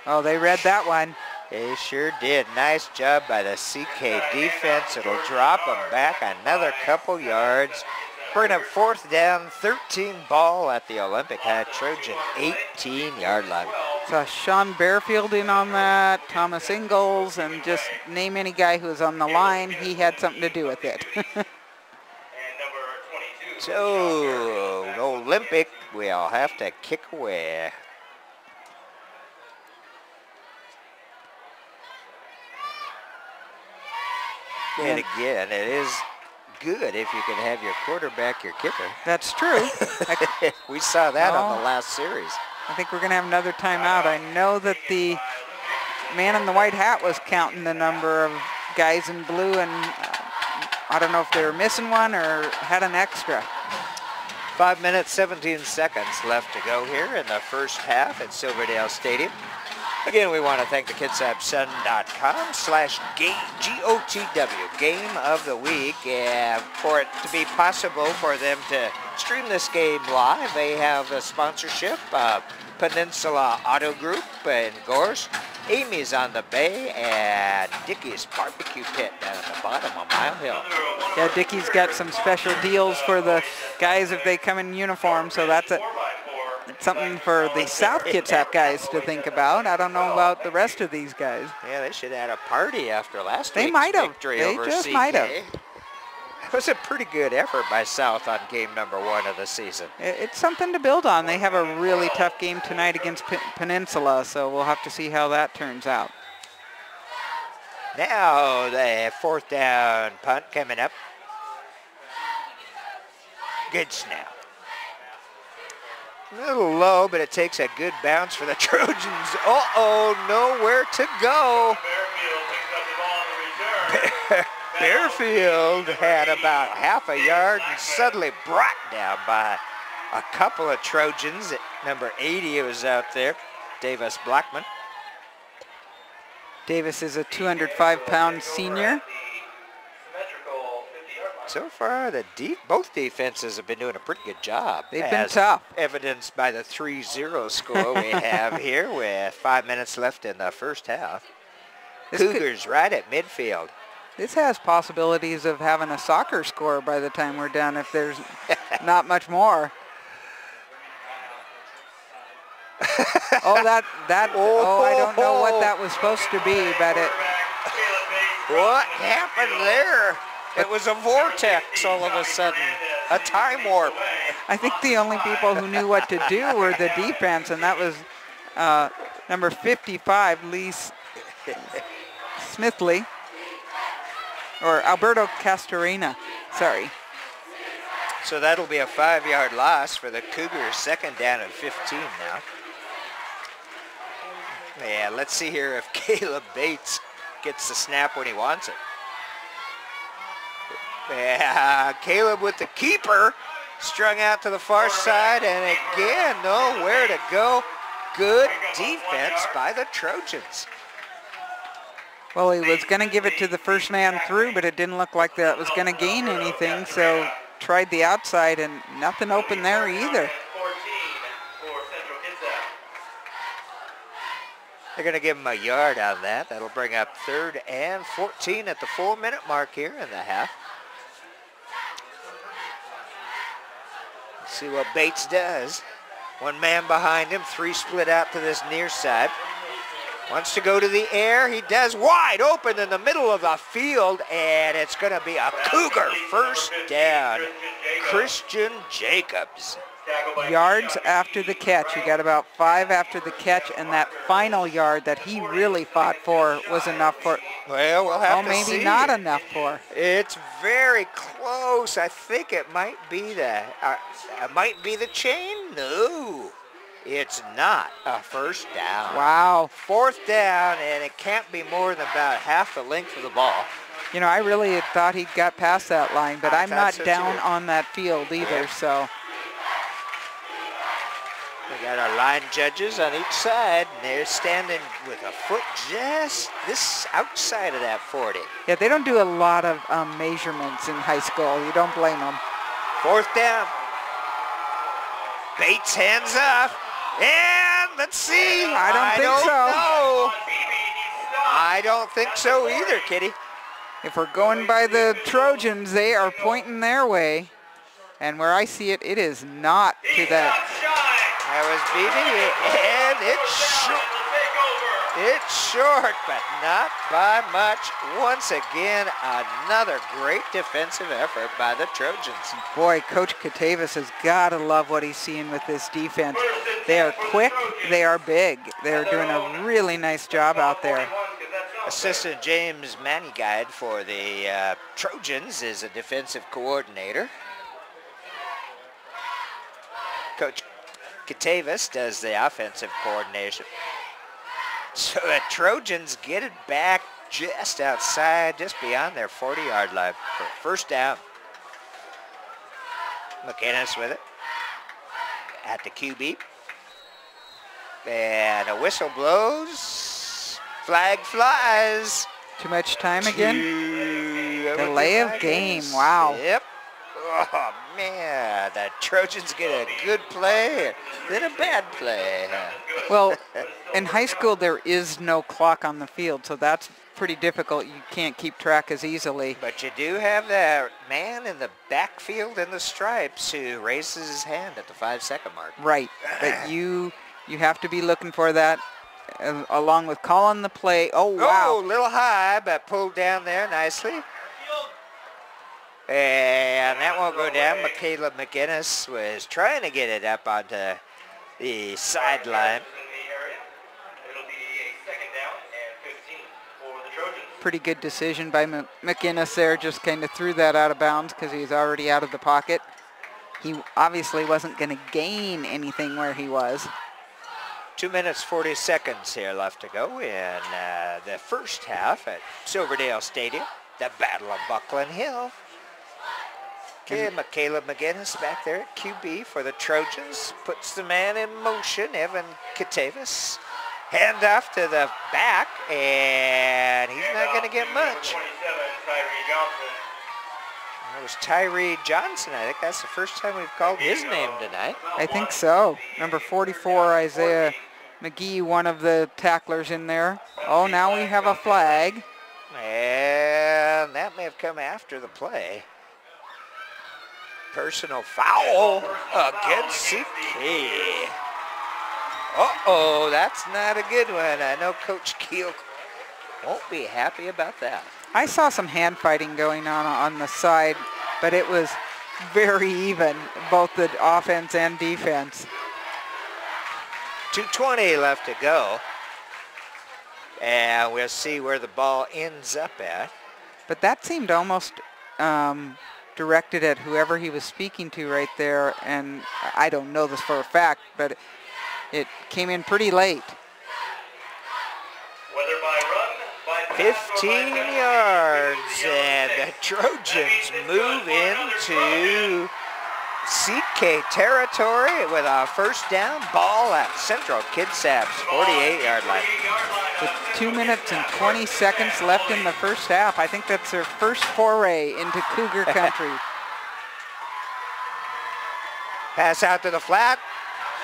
Oh, they read that one. They sure did. Nice job by the CK defense. It'll drop them back another couple yards. Bring up 4th down, 13 ball at the Olympic High Trojan 18-yard line. So Sean Bearfield in on that, Thomas Ingalls, and just name any guy who was on the line, he had something to do with it. So, Olympic will have to kick away. And again, it is good if you can have your quarterback your kicker. That's true. We saw that on the last series. I think we're going to have another timeout. I know that the man in the white hat was counting the number of guys in blue, and I don't know if they were missing one or had an extra. 5 minutes, 17 seconds left to go here in the first half at Silverdale Stadium. Again, we want to thank the kitsapsun.com/GOTW, Game of the Week. For it to be possible for them to stream this game live, they have a sponsorship, Peninsula Auto Group in Gorse, Amy's on the Bay, and Dickie's Barbecue Pit down at the bottom of Mile Hill. Yeah, Dickie's got some special deals for the guys if they come in uniform, so that's something for the South Kitsap guys to think about. I don't know about the rest of these guys. Yeah, they should have had a party after last week's victory over CK. They just might have. It was a pretty good effort by South on game number 1 of the season. It's something to build on. They have a really tough game tonight against Peninsula, so we'll have to see how that turns out. Now the 4th down punt coming up. Good snap. A little low, but it takes a good bounce for the Trojans. Uh-oh, nowhere to go. Bearfield had about half a yard and suddenly brought down by a couple of Trojans. At number 80 was out there, Davis Blackman. Davis is a 205-pound senior. So far, both defenses have been doing a pretty good job. They've been tough. Evidenced by the 3-0 score we have here with 5 minutes left in the first half. Cougars right at midfield. This has possibilities of having a soccer score by the time we're done if there's not much more. I don't know what that was supposed to be, but What happened there? It was a vortex all of a sudden, a time warp. I think the only people who knew what to do were the defense, and that was number 55, Lee Smithley, or Alberto Castorena, sorry. So that'll be a 5-yard loss for the Cougars, 2nd down and 15 now. Yeah, let's see here if Caleb Bates gets the snap when he wants it. Yeah, Caleb with the keeper, strung out to the far side, and again, nowhere to go. Good defense by the Trojans. Well, he was going to give it to the first man through, but it didn't look like that was going to gain anything, so tried the outside, and nothing open there either. They're going to give him a yard on that. That'll bring up 3rd and 14 at the 4-minute mark here in the half. Let's see what Bates does. 1 man behind him, 3 split out to this near side. Wants to go to the air. He does, wide open in the middle of the field, and it's going to be a Cougar first down. Christian Jacobs. Yards after the catch. He got about 5 after the catch, and that final yard that he really fought for was enough for. Well, we'll have to see. Maybe not enough for. It's very close. I think it might be the chain. No, it's not a first down. Wow. 4th down, and it can't be more than about half the length of the ball. You know, I really had thought he got past that line, but I'm not down on that field either, so. We got our line judges on each side, and they're standing with a foot just this outside of that 40. Yeah, they don't do a lot of measurements in high school. You don't blame them. 4th down. Bates hands up, and let's see. I don't think so either, Kitty. If we're going by the Trojans, they are pointing their way, and where I see it, it is not to that. That was BB, and it's short, but not by much. Once again, another great defensive effort by the Trojans. Boy, Coach Katavis has got to love what he's seeing with this defense. They are quick, they are big. They're doing a really nice job out there. Assistant James Maniguide for the Trojans is a defensive coordinator. Coach Kitavis does the offensive coordination. So the Trojans get it back just outside, just beyond their 40-yard line for first down. McInnes with it at the QB. And a whistle blows. Flag flies. Too much time again? Delay of game. Is. Wow. Yep. Oh, man. The Trojans get a good play, then a bad play. Well, in high school, there is no clock on the field, so that's pretty difficult. You can't keep track as easily. But you do have that man in the backfield in the stripes who raises his hand at the 5-second mark. Right. But you have to be looking for that along with calling the play. Oh, wow. Oh, a little high, but pulled down there nicely. And that won't go down. Michaela McInnes was trying to get it up onto the sideline. Pretty good decision by McInnes there. Just kind of threw that out of bounds because he's already out of the pocket. He obviously wasn't going to gain anything where he was. 2 minutes, 40 seconds here left to go in the first half at Silverdale Stadium. The Battle of Buckland Hill. Okay, Michaela McInnes back there at QB for the Trojans. Puts the man in motion, Evan Kitavis. Hand off to the back, and he's not going to get much. It was Tyree Johnson. I think that's the first time we've called his name tonight. I think so. Number 44, Isaiah McGee, one of the tacklers in there. Oh, now we have a flag. And that may have come after the play. Personal foul against CK. Uh-oh, that's not a good one. I know Coach Keel won't be happy about that. I saw some hand fighting going on the side, but it was very even, both the offense and defense. 2:20 left to go. And we'll see where the ball ends up at. But that seemed almost directed at whoever he was speaking to right there, and I don't know this for a fact, but it came in pretty late. 15 yards, and the Trojans move into CK territory with a first down ball at Central Kitsap's 48-yard line. With 2 minutes and 20 seconds left in the first half, I think that's their first foray into Cougar country. Pass out to the flat.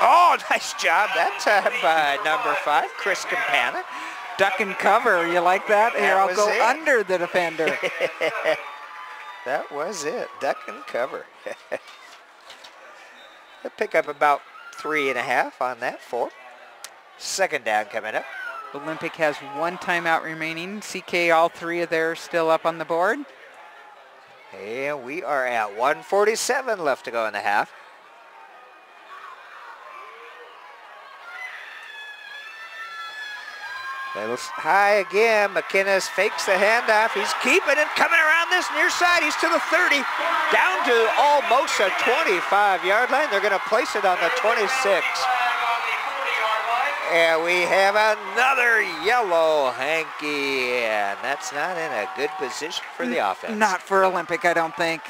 Oh, nice job that time by number 5, Chris Campana. Duck and cover, you like that? Here, I'll go under the defender. That was it, duck and cover. They'll pick up about 3.5 on that 4. Second down coming up. Olympic has 1 timeout remaining. CK, all 3 of theirs still up on the board. And we are at 1:47 left to go in the half. Little high again. McInnes fakes the handoff. He's keeping it, coming around this near side. He's to the 30, down to almost a 25-yard line. They're going to place it on the 26. And we have another yellow hanky, and that's not in a good position for the offense. Not for Olympic, I don't think.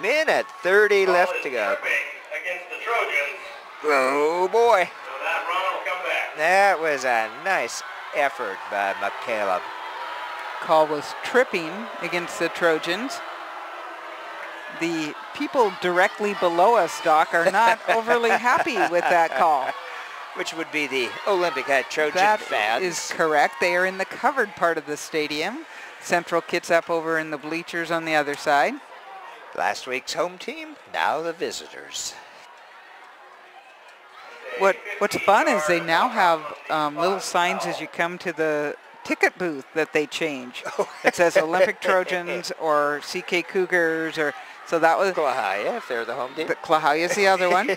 Minute 30 left to go. Against the Trojans. Oh, boy. So that run will come back. That was a nice effort by McCaleb. Call was tripping against the Trojans. The people directly below us, Doc, are not overly happy with that call. Which would be the Olympic Trojan that fans. That is correct. They are in the covered part of the stadium. Central Kitsap over in the bleachers on the other side. Last week's home team, now the visitors. What's fun is they now have little signs as you come to the ticket booth that they change. It says Olympic Trojans or CK Cougars, or so that was Klahia, if they're the home team. Klahia is the other one.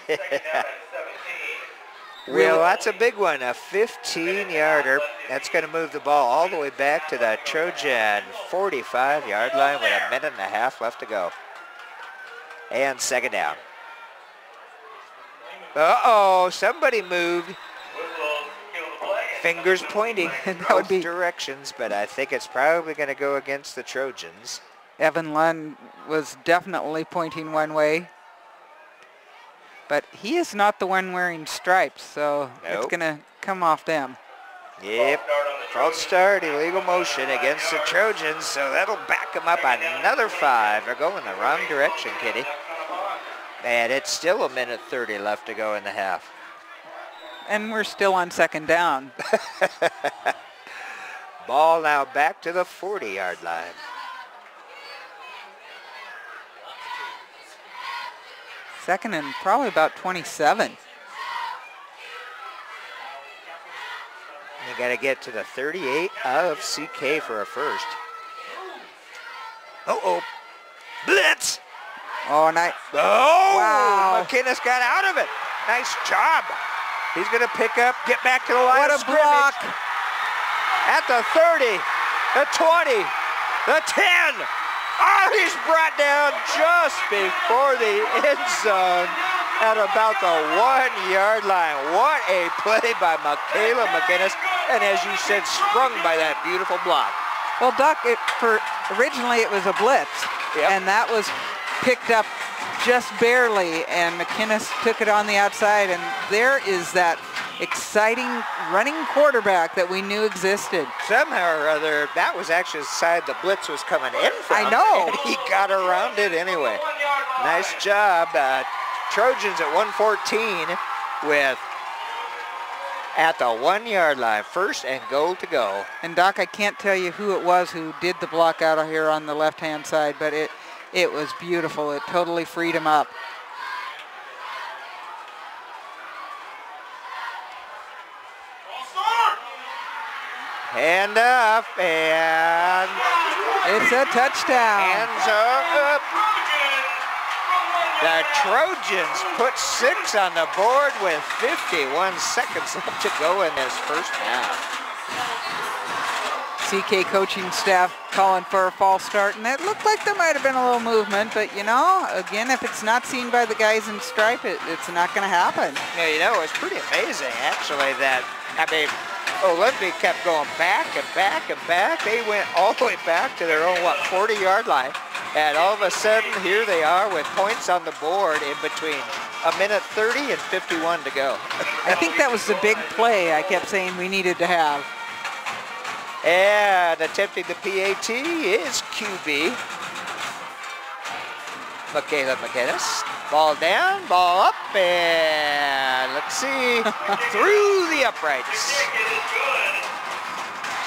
Well, that's a big one, a 15-yarder. That's going to move the ball all the way back to the Trojan 45-yard line with a minute and a half left to go. And second down. Uh-oh, somebody moved. Fingers pointing in both directions, but I think it's probably going to go against the Trojans. Evan Lund was definitely pointing one way. But he is not the one wearing stripes, so it's going to come off them. Yep, false start, illegal motion against the Trojans, so that'll back them up another 5. They're going the wrong direction, Kitty. And it's still a minute 30 left to go in the half. And we're still on second down. Ball now back to the 40-yard line. Second and probably about 27. You got to get to the 38 of CK for a first. Uh-oh. Blitz! Oh, nice. Oh! Wow. McInnes got out of it. Nice job. He's going to pick up, get back to the line What of a scrimmage. block. At the 30, the 20, the 10. Oh, he's brought down just before the end zone at about the 1-yard line. What a play by Michaela McInnes. And as you said, sprung by that beautiful block. Well, Doc, originally it was a blitz, and that was picked up just barely, and McInnes took it on the outside, and there is that exciting running quarterback that we knew existed. Somehow or other, that was actually the side the blitz was coming in from. I know. And he got around it anyway. Nice job. Trojans at 114 with at the 1-yard line, first and goal to go. And Doc, I can't tell you who it was who did the block out of here on the left-hand side, but it was beautiful. It totally freed him up. Hand off, and it's a touchdown. Hands up. The Trojans put 6 on the board with 51 seconds left to go in this first half. CK coaching staff calling for a false start, and it looked like there might have been a little movement, but you know, again, if it's not seen by the guys in stripe, it's not going to happen. Yeah, you know, it's pretty amazing, actually, that, I mean, Olympic kept going back and back and back. They went all the way back to their own, 40-yard line. And all of a sudden, here they are with points on the board in between a minute 30 and 51 to go. I think that was the big play I kept saying we needed to have. And attempting the PAT is QB. Michaela McInnes. Ball down, ball up, and let's see, through the uprights.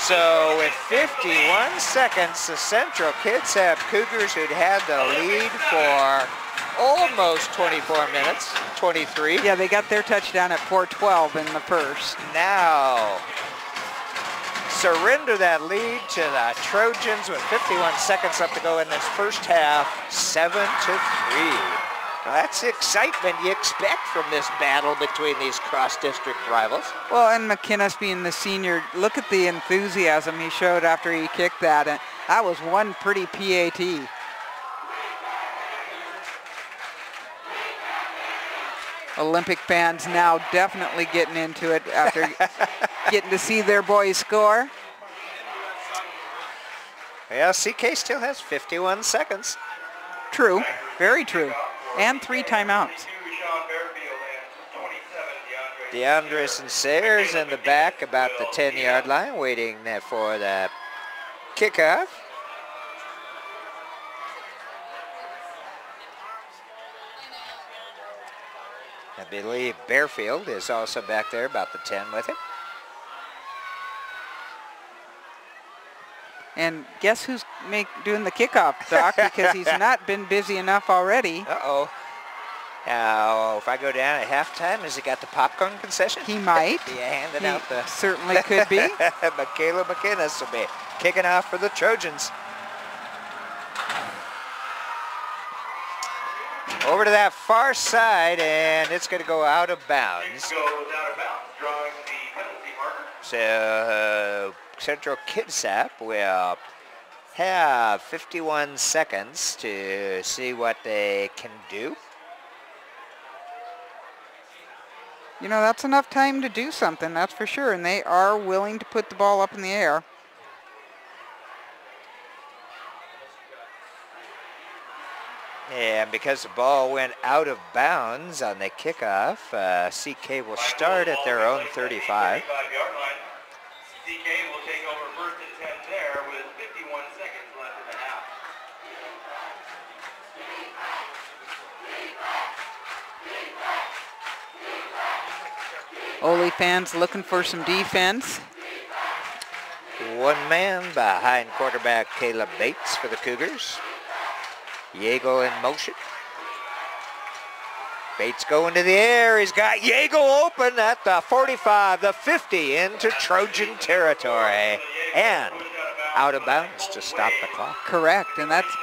So with 51 seconds, the Central Kitsap Cougars, who'd had the lead for almost 24 minutes, 23. Yeah, they got their touchdown at 4:12 in the first. Now surrender that lead to the Trojans with 51 seconds left to go in this first half, 7-3. Now that's the excitement you expect from this battle between these cross-district rivals. Well, and McInnes being the senior, look at the enthusiasm he showed after he kicked that. And that was one pretty PAT. Olympic fans now definitely getting into it after getting to see their boys score. Yeah, CK still has 51 seconds. True, very true. And 3 timeouts. DeAndres and Sayers in the back about the 10-yard line, waiting for the kickoff. I believe Bearfield is also back there about the 10 with him. And guess who's doing the kickoff, Doc, because he's not been busy enough already. Uh-oh. Now, if I go down at halftime, has he got the popcorn concession? He might. Yeah, handing He out the... certainly could be. Michaela McInnes will be kicking off for the Trojans. over to that far side, and it's going to go out of bounds. Goes out of bounds, drawing the penalty marker. So Central Kitsap will have 51 seconds to see what they can do. You know, that's enough time to do something, that's for sure, and they are willing to put the ball up in the air. And because the ball went out of bounds on the kickoff, CK will start at their own 35. 35-yard line. CK will take over first and 10 there with 51 seconds left in the half. Ole fans looking for some defense. One man behind quarterback Caleb Bates for the Cougars. Yeagle in motion. Bates going to the air. He's got Yeagle open at the 45, the 50 into Trojan territory. And out of bounds to stop the clock. Correct, and that's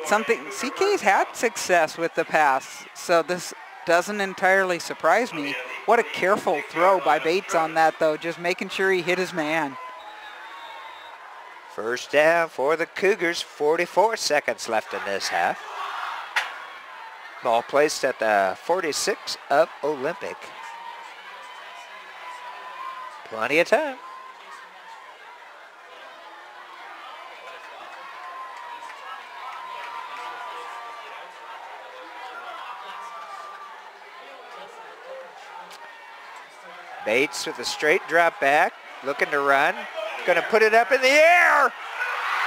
something, CK's had success with the pass, so this doesn't entirely surprise me. What a careful throw by Bates on that, though, just making sure he hit his man. First down for the Cougars, 44 seconds left in this half. Ball placed at the 46 of Olympic. Plenty of time. Bates with a straight drop back, looking to run. Going to put it up in the air.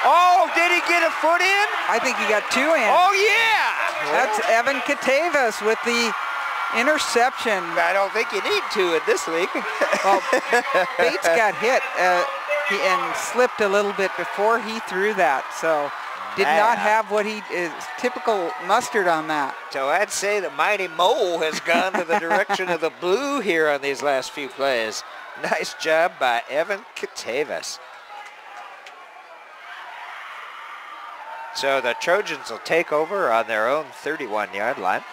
Oh, did he get a foot in? I think he got two in. Oh, yeah. That's Evan Katavas with the interception. I don't think you need two in this league. Well, Bates got hit and slipped a little bit before he threw that, so did not have what he is typical mustard on that. So I'd say the mighty Mole has gone to the direction of the blue here on these last few plays. Nice job by Evan Katavas. So the Trojans will take over on their own 31-yard line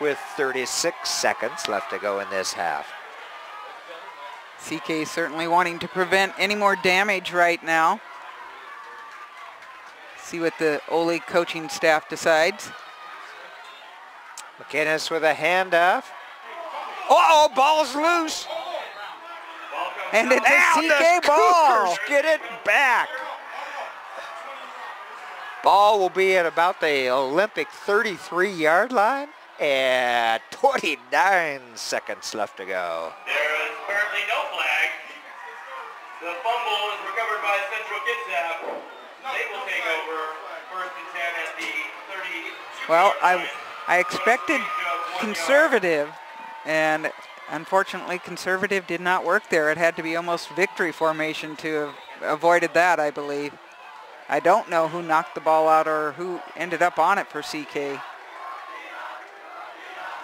with 36 seconds left to go in this half. CK certainly wanting to prevent any more damage right now. See what the Ole coaching staff decides. McInnes with a handoff. Uh-oh, ball's loose. And it's a CK ball. Cougars get it back. Ball will be at about the Olympic 33-yard line and 29 seconds left to go. There is apparently no flag. The fumble is recovered by Central Kitsap. They will take over first and 10 at the 32. Well, I expected conservative, and unfortunately conservative did not work there. It had to be almost victory formation to have avoided that, I believe. I don't know who knocked the ball out or who ended up on it for CK.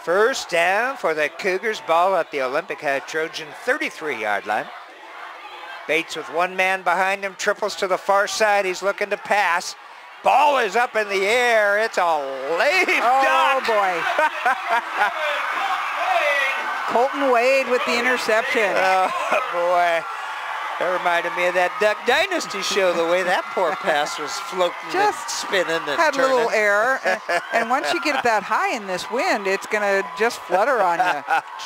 First down for the Cougars, ball at the Olympic Trojan 33-yard line. Bates with one man behind him, triples to the far side. He's looking to pass. Ball is up in the air. It's a lame duck. Oh, boy. Colton Wade with the interception. Oh, boy. That reminded me of that Duck Dynasty show, the way that poor pass was floating Just and spinning and had turning. a little error. And once you get that high in this wind, it's going to just flutter on you.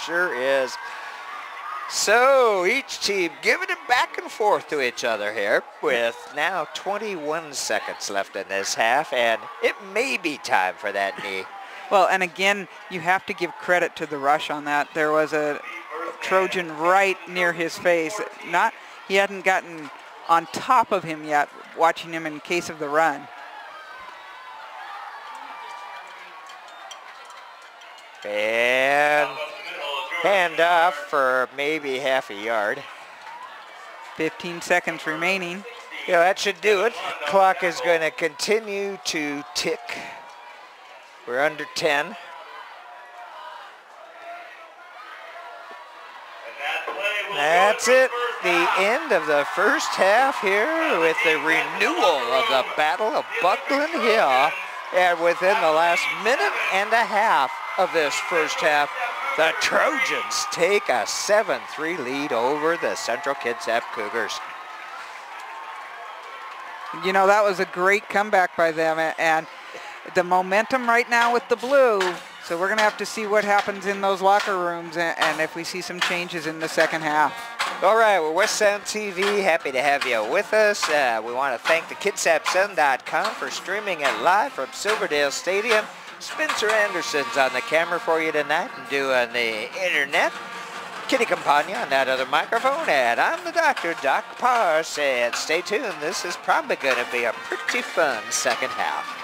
Sure is. So each team giving it back and forth to each other here with now 21 seconds left in this half, and it may be time for that knee. Well, and again, you have to give credit to the rush on that. There was a Trojan right near his face. He hadn't gotten on top of him yet, watching him in case of the run. And handoff for maybe half a yard. 15 seconds remaining. Yeah, that should do it. Clock is going to continue to tick. We're under 10. That's it. The end of the first half here with the renewal of the Battle of Buckland Hill. And within the last minute and a half of this first half, the Trojans take a 7-3 lead over the Central Kitsap Cougars. You know, that was a great comeback by them, and the momentum right now with the blue, so we're going to have to see what happens in those locker rooms and if we see some changes in the second half. All right, well, West Sound TV, happy to have you with us. We want to thank the KitsapSun.com for streaming it live from Silverdale Stadium. Spencer Anderson's on the camera for you tonight and doing the internet. Kitty Campagna on that other microphone, and I'm the doctor, Doc Parr, said stay tuned. This is probably going to be a pretty fun second half.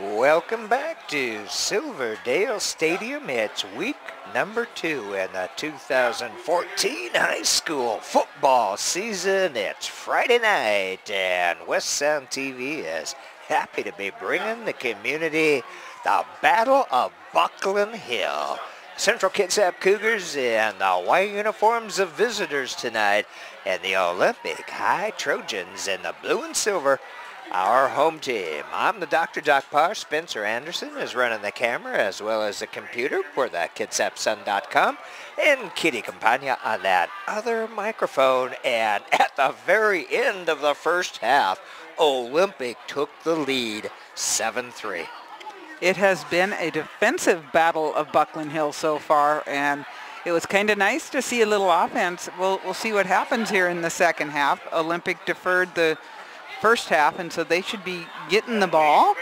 Welcome back to Silverdale Stadium. It's week number 2 in the 2014 high school football season. It's Friday night, and West Sound TV is happy to be bringing the community the Battle of Buckland Hill. Central Kitsap Cougars in the white uniforms of visitors tonight, and the Olympic High Trojans in the blue and silver, our home team. I'm the Dr. Doc Parr. Spencer Anderson is running the camera as well as the computer for the KitsapSun.com, and Kitty Campagna on that other microphone. And at the very end of the first half, Olympic took the lead 7-3. It has been a defensive battle of Buckland Hill so far, and it was kind of nice to see a little offense. We'll see what happens here in the second half. Olympic deferred the first half, and so they should be getting the ball.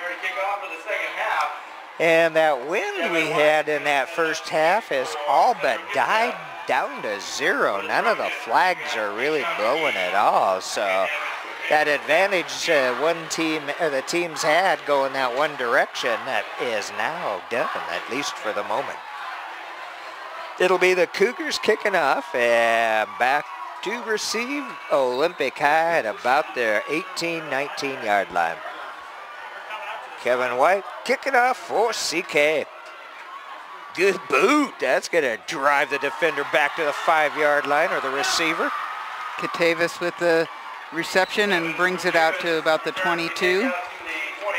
And that wind we had in that first half has all but died down to 0. None of the flags are really blowing at all. So that advantage the teams had going that one direction, that is now done, at least for the moment. It'll be the Cougars kicking off, and back to receive Olympic High at about their 18-19 yard line. Kevin White kicking off for CK. Good boot. That's going to drive the defender back to the 5 yard line, or the receiver. Katavis with the reception and brings it out to about the 22.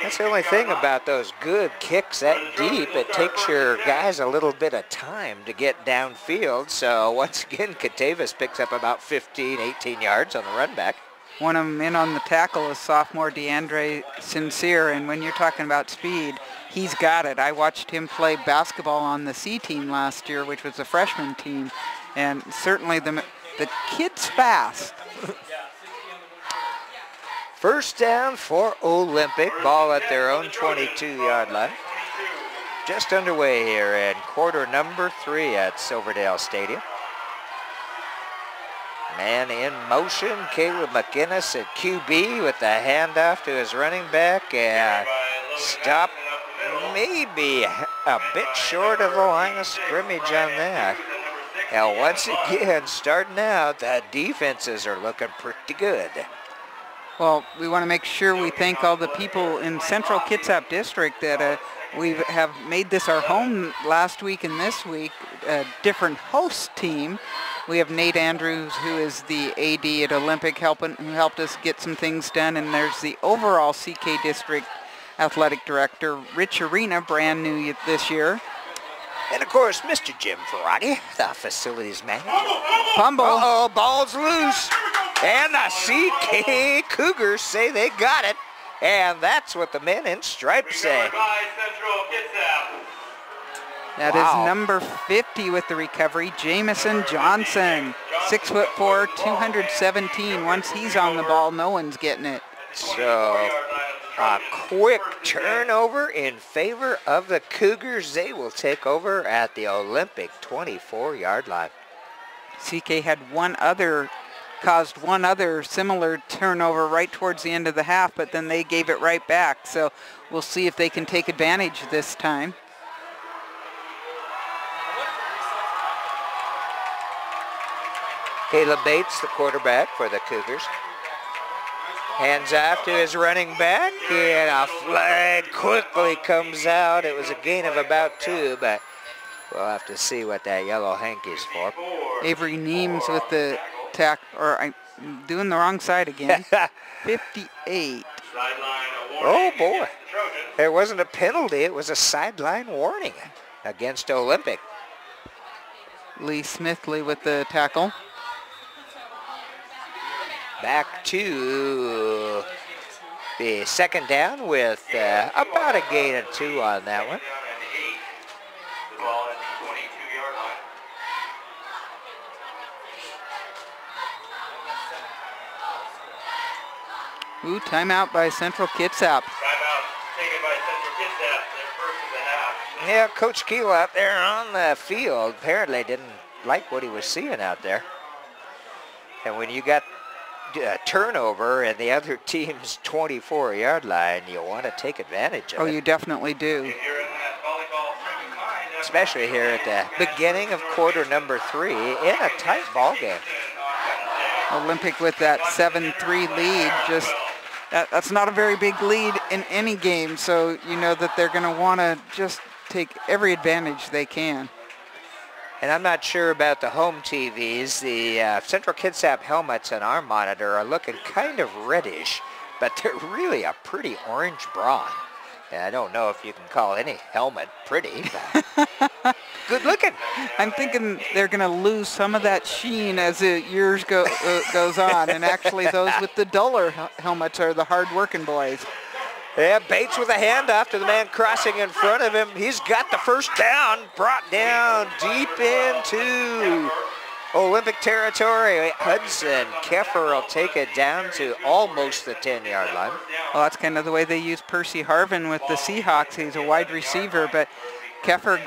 That's the only thing about those good kicks that deep. It takes your guys a little bit of time to get downfield. So once again, Katavis picks up about 15, 18 yards on the run back. One of them in on the tackle is sophomore DeAndre Sincere, and when you're talking about speed, he's got it. I watched him play basketball on the C team last year, which was a freshman team, and certainly the kid's fast. First down for Olympic, ball at their own 22-yard line. Just underway here in quarter number 3 at Silverdale Stadium. Man in motion, Caleb McInnes at QB with the handoff to his running back, and stop maybe a bit short of the line of scrimmage on that. Now once again, starting out, the defenses are looking pretty good. Well, we want to make sure we thank all the people in Central Kitsap District that we have made this our home last week and this week, a different host team. We have Nate Andrews, who is the AD at Olympic, who helped us get some things done, and there's the overall CK District Athletic Director, Rich Arena, brand new this year. And of course, Mr. Jim Ferrati, the facilities manager. Fumble. Uh-oh, ball's loose. And the CK Cougars say they got it. And that's what the men in stripes say. That is number 50 with the recovery, Jamison Johnson. 6'4", 217. Once he's on the ball, no one's getting it. So a quick turnover in favor of the Cougars. They will take over at the Olympic 24-yard line. CK had caused one other similar turnover right towards the end of the half, but then they gave it right back. So we'll see if they can take advantage this time. Caleb Bates, the quarterback for the Cougars. Hands off to his running back, and a flag quickly comes out. It was a gain of about 2, but we'll have to see what that yellow hanky's for. Avery Neems with the I'm doing the wrong side again. 58. Oh boy, there wasn't a penalty, it was a sideline warning against Olympic. Lee Smithley with the tackle. Back to the second down with about a gain of 2 on that one. Ooh, timeout by Central Kitsap. Timeout taken by Central Kitsap, their first of the half. Yeah, Coach Keel out there on the field apparently didn't like what he was seeing out there. And when you got a turnover and the other team's 24-yard line, you want to take advantage of Oh, it. you definitely do. If you're in that volleyball frame of mind, Especially here at the beginning of quarter number 3 in a tight ball game. Olympic with that 7-3 lead. Just that's not a very big lead in any game, so you know that they're going to want to just take every advantage they can. And I'm not sure about the home TVs. The Central Kitsap helmets on our monitor are looking kind of reddish, but they're really a pretty orange brawn. And I don't know if you can call any helmet pretty, but good looking. I'm thinking they're going to lose some of that sheen as the years goes on, and actually those with the duller helmets are the hard-working boys. Yeah, Bates with a handoff to the man crossing in front of him. He's got the first down, brought down deep into Olympic territory. Hudson Keffer will take it down to almost the 10-yard line. Well, that's kind of the way they use Percy Harvin with the Seahawks. He's a wide receiver, but Keffer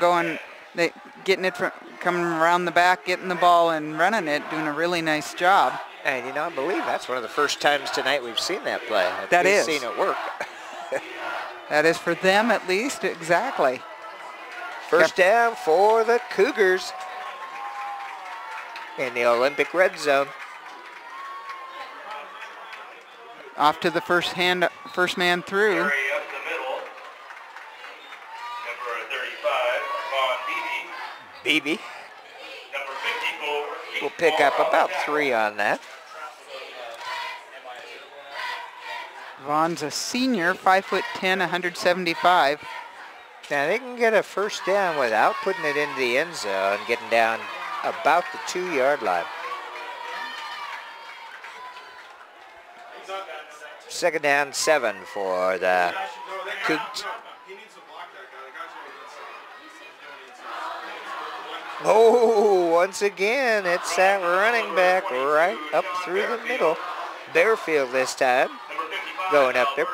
getting it from, coming around the back, getting the ball and running it, doing a really nice job. And, you know, I believe that's one of the first times tonight we've seen that play. That is. We've seen it work. That is for them at least, exactly. First down for the Cougars in the Olympic red zone. Off to the first man through. Carry up the middle. Number 35, Vaughn Beebe. Beebe Number 54. will pick up about 3 on that. Vaughn's a senior, 5'10", 175. Now they can get a first down without putting it into the end zone, getting down about the 2-yard line. Second down, 7 for the Cougs. Oh, once again, it's that running back right up through the middle. Bearfield this time, going up there.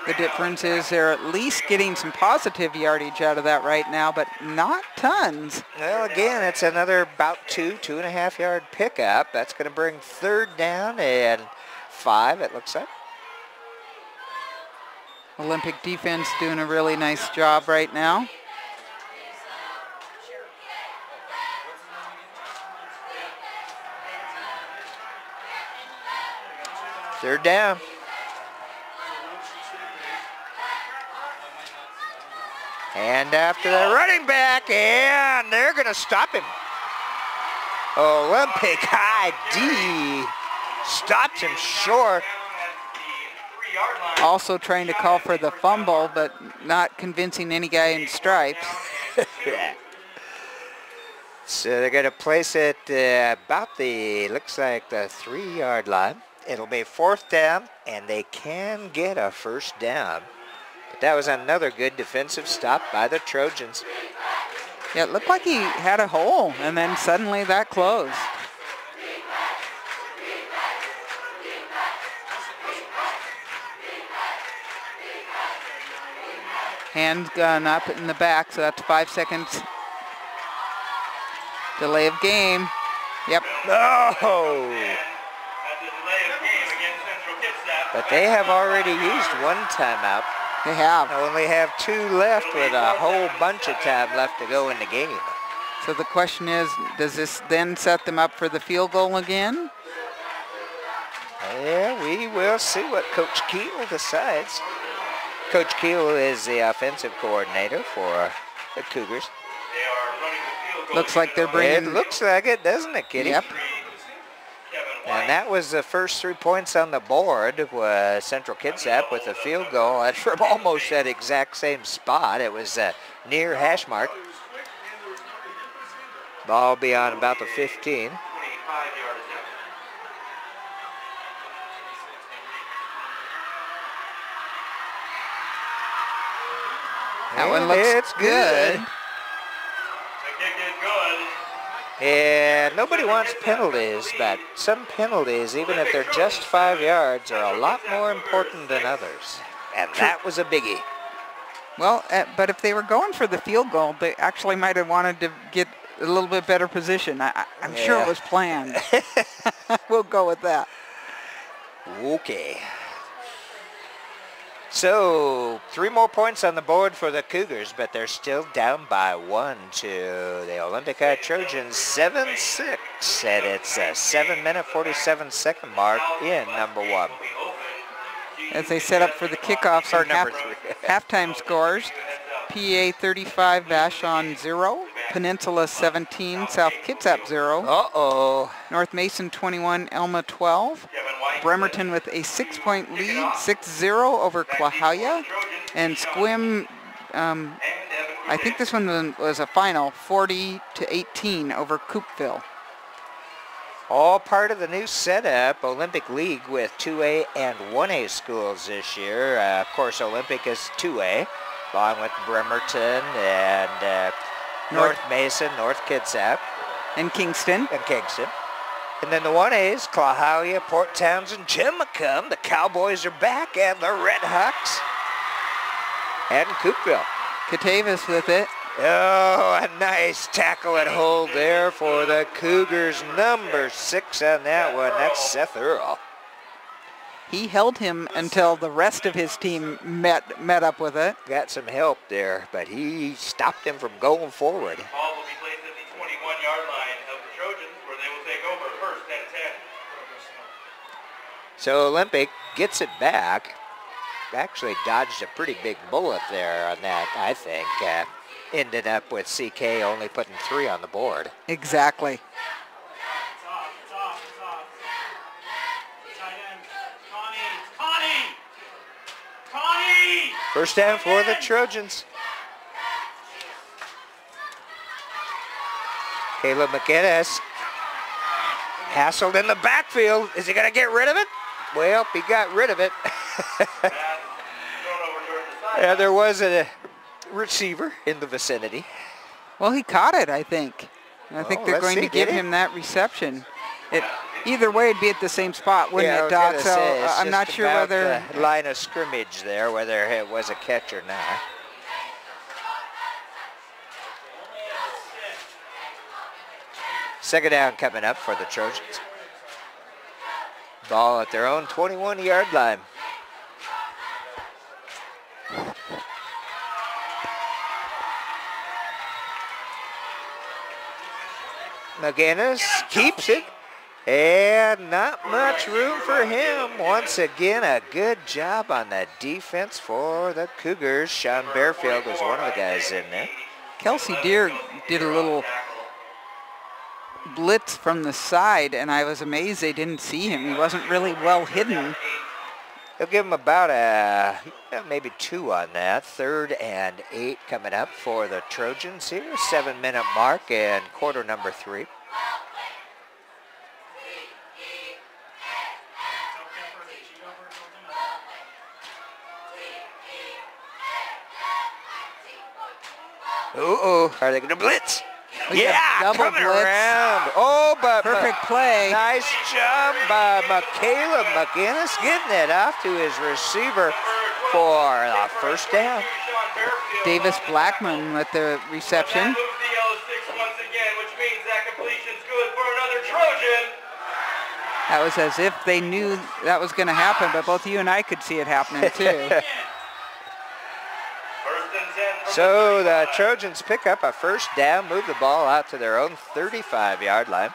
The difference is they're at least getting some positive yardage out of that right now, but not tons. Well, again, it's another about 2.5 yard pickup. That's going to bring third down and 5, it looks like. Olympic defense doing a really nice job right now. Third down. And after the running back, and they're going to stop him. Olympic ID stops him short. Also trying to call for the fumble, but not convincing any guy in stripes. Yeah. So they're going to place it about the, looks like the 3-yard line. It'll be fourth down, and they can get a first down. But that was another good defensive stop by the Trojans. Yeah, it looked like he had a hole, and then suddenly that closed. Hands gone up in the back, so that's 5 seconds. Delay of game. Yep. Oh! But they have already used one timeout. They have. Only have 2 left with a whole bunch of time left to go in the game. So the question is, does this then set them up for the field goal again? Yeah, we will see what Coach Keel decides. Coach Keel is the offensive coordinator for the Cougars. Looks like they're bringing... It looks like it, doesn't it, Kitty? Yep. And that was the first 3 points on the board, was Central Kitsap with a field goal and from almost that exact same spot. It was near hash mark. Ball will be on about the 15. That one looks it's good. The kick is good. And nobody wants penalties, but some penalties, even if they're just 5 yards, are a lot more important than others. And that was a biggie. Well, but if they were going for the field goal, they actually might have wanted to get a little bit better position. I'm sure it was planned. We'll go with that. Okay. So 3 more points on the board for the Cougars, but they're still down by 1 to the Olympica Trojans, 7-6, and it's a 7-minute 47-second mark in number 1. As they set up for the kickoffs Or and number 3. halftime scores, PA 35, Vashon 0, Peninsula 17, South Kitsap 0, Uh-oh. North Mason 21, Elma 12, Bremerton with a 6-point lead, 6-0 over Klahowya, and Squim, I think this one was a final, 40-18 over Coopville. All part of the new setup, Olympic League with 2A and 1A schools this year. Of course, Olympic is 2A, along with Bremerton and North Mason, North Kitsap. And Kingston. And then the 1As, Klahowya, Port Townsend, Chimacum, the Cowboys are back, and the Red Hawks, and Coopville. Katavis with it. Oh, a nice tackle and hold there for the Cougars. Number 6 on that one. That's Seth Earl. He held him until the rest of his team met up with it. Got some help there, but he stopped him from going forward. Ball will be placed at the 21-yard line of the Trojans, where they will take over first and 10. So Olympic gets it back. Actually dodged a pretty big bullet there on that, I think. Ended up with CK only putting 3 on the board. Exactly. It's off. Tight end. Connie! First down for the Trojans. Caleb McInnes hassled in the backfield. Is he going to get rid of it? Well, he got rid of it. Yeah, there was a receiver in the vicinity. Well, he caught it, I think. I think they're going to give him that reception. Either way, it'd be at the same spot, wouldn't it, Doc? So I'm not sure whether... The line of scrimmage there, whether it was a catch or not. Second down coming up for the Trojans. Ball at their own 21-yard line. McInnes keeps it, and not much room for him. Once again, a good job on that defense for the Cougars. Sean Bearfield was one of the guys in there. Kelsey Deer did a little blitz from the side, and I was amazed they didn't see him. He wasn't really well hidden. They'll give him about maybe 2 on that. 3rd and 8 coming up for the Trojans here. 7-minute mark and quarter number 3. Uh-oh, are they going to blitz? Yeah, coming around. Oh, but perfect play. Nice job by Caleb McInnes getting it off to his receiver for the first down. Davis Blackman with the reception. Moves the yellow sticks once again, which means that completion's good for another Trojan. That was as if they knew that was going to happen, but both you and I could see it happening too. So the Trojans pick up a first down, move the ball out to their own 35-yard line.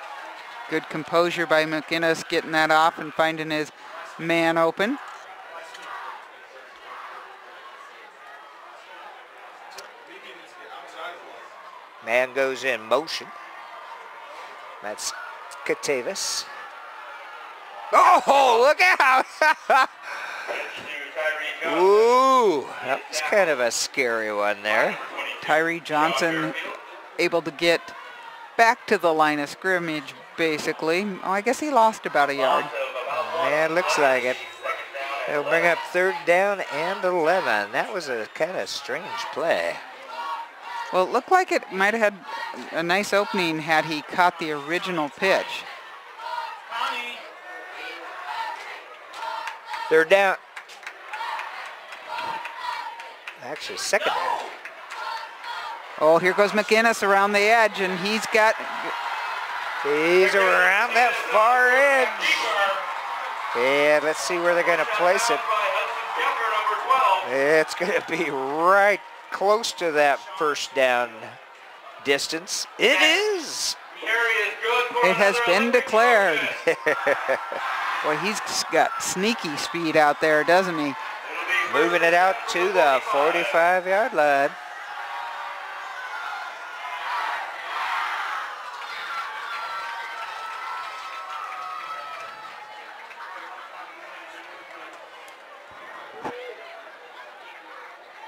Good composure by McInnes getting that off and finding his man open. Man goes in motion. That's Katavis. Oh, look out! Ooh, that was kind of a scary one there. Tyree Johnson able to get back to the line of scrimmage, basically. Oh, I guess he lost about a yard. Yeah, it looks like it. They'll bring up 3rd down and 11. That was a kind of strange play. Well, it looked like it might have had a nice opening had he caught the original pitch. They're down. Actually, second down. Oh, here goes McInnes around the edge, and he's around that far edge. And let's see where they're going to place it. It's going to be right close to that first down distance. It is. It has been declared. Boy, he's got sneaky speed out there, doesn't he? Moving it out to the 45-yard line.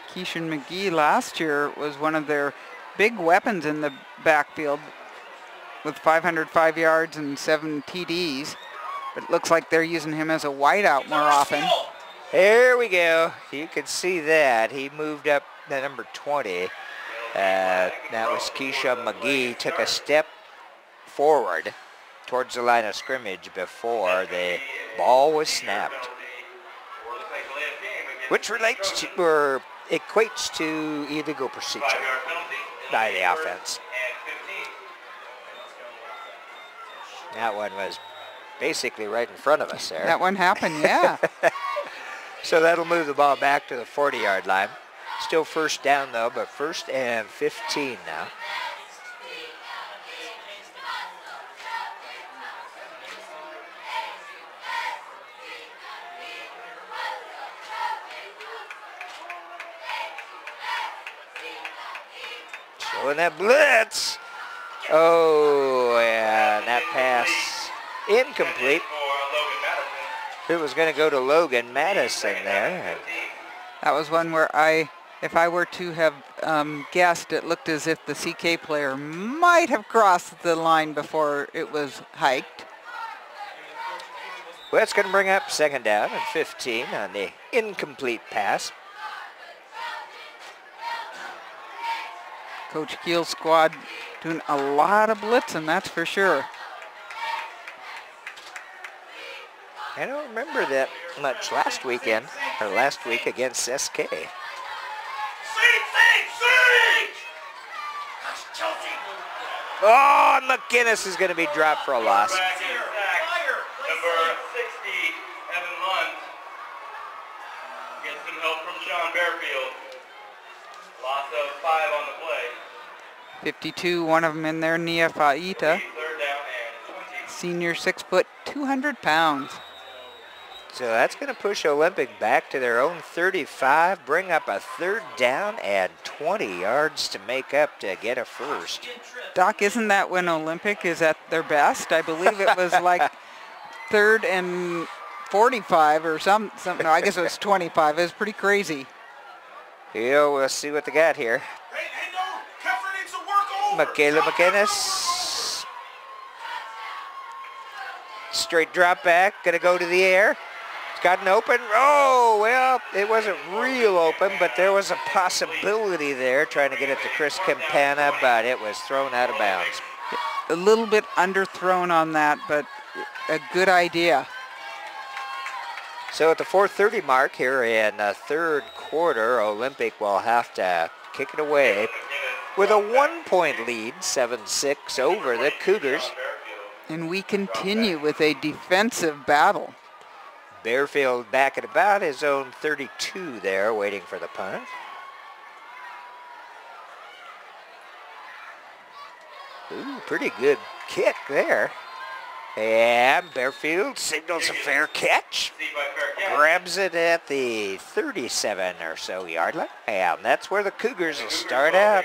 Keishan McGee last year was one of their big weapons in the backfield with 505 yards and 7 TDs. But it looks like they're using him as a wideout more often. Here we go. You can see that. He moved up to number 20. That was Keisha McGee. Took a step forward towards the line of scrimmage before the ball was snapped. Which relates to, or equates to illegal procedure by the offense. That one was basically right in front of us there. That one happened, yeah. So that'll move the ball back to the 40-yard line. Still first down, though, but 1st and 15 now. Showing that blitz. Oh, yeah, that pass incomplete. It was going to go to Logan Madison there. That was one where if I were to have guessed, it looked as if the CK player might have crossed the line before it was hiked. Well, it's going to bring up 2nd down and 15 on the incomplete pass. Coach Keel's squad doing a lot of blitzing, that's for sure. I don't remember that much last weekend, or last week against SK. Oh, McInnes is going to be dropped for a loss. Number 60, Evan Lund. Gets some help from Sean Bearfield. Loss of 5 on the play. 52, one of them in there, Nia Faita. 3rd down and 20. Senior, 6 foot, 200 pounds. So that's going to push Olympic back to their own 35, bring up a 3rd down and 20 yards to make up to get a first. Doc, isn't that when Olympic is at their best? I believe it was like 3rd and 45 or something. No, I guess it was 25. It was pretty crazy. Yeah, we'll see what they got here. Michaela McInnes. Straight drop back, gonna go to the air. It's got an open, oh, well, it wasn't real open, but there was a possibility there trying to get it to Chris Campana, but it was thrown out of bounds. A little bit underthrown on that, but a good idea. So at the 4:30 mark here in the 3rd quarter, Olympic will have to kick it away with a 1-point lead, 7-6 over the Cougars. And we continue with a defensive battle. Bearfield back at about his own 32 there, waiting for the punt. Ooh, pretty good kick there. And Bearfield signals a fair catch. Grabs it at the 37 or so yard line. And that's where the Cougars will start out.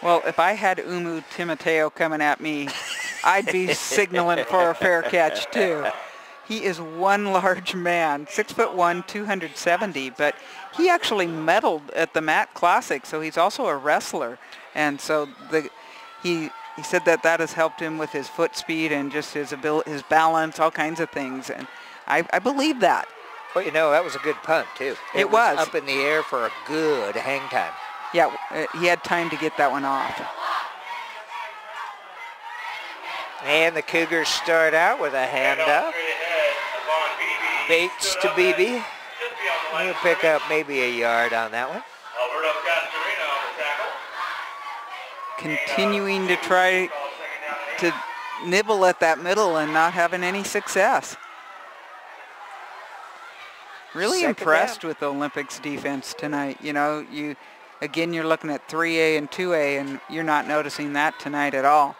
Well, if I had Umu Timoteo coming at me, I'd be signaling for a fair catch too. He is one large man, 6'1", 270, but he actually medaled at the Matt Classic, so he's also a wrestler. And so he said that has helped him with his foot speed and just his balance, all kinds of things. And I believe that. Well, you know, that was a good punt too. It was up in the air for a good hang time. Yeah, he had time to get that one off. And the Cougars start out with a hand up. Bates to Beebe. He'll pick up maybe a yard on that one. Continuing to try to nibble at that middle and not having any success. Really Second impressed down. with the Olympics defense tonight. You know, again, you're looking at 3A and 2A, and you're not noticing that tonight at all.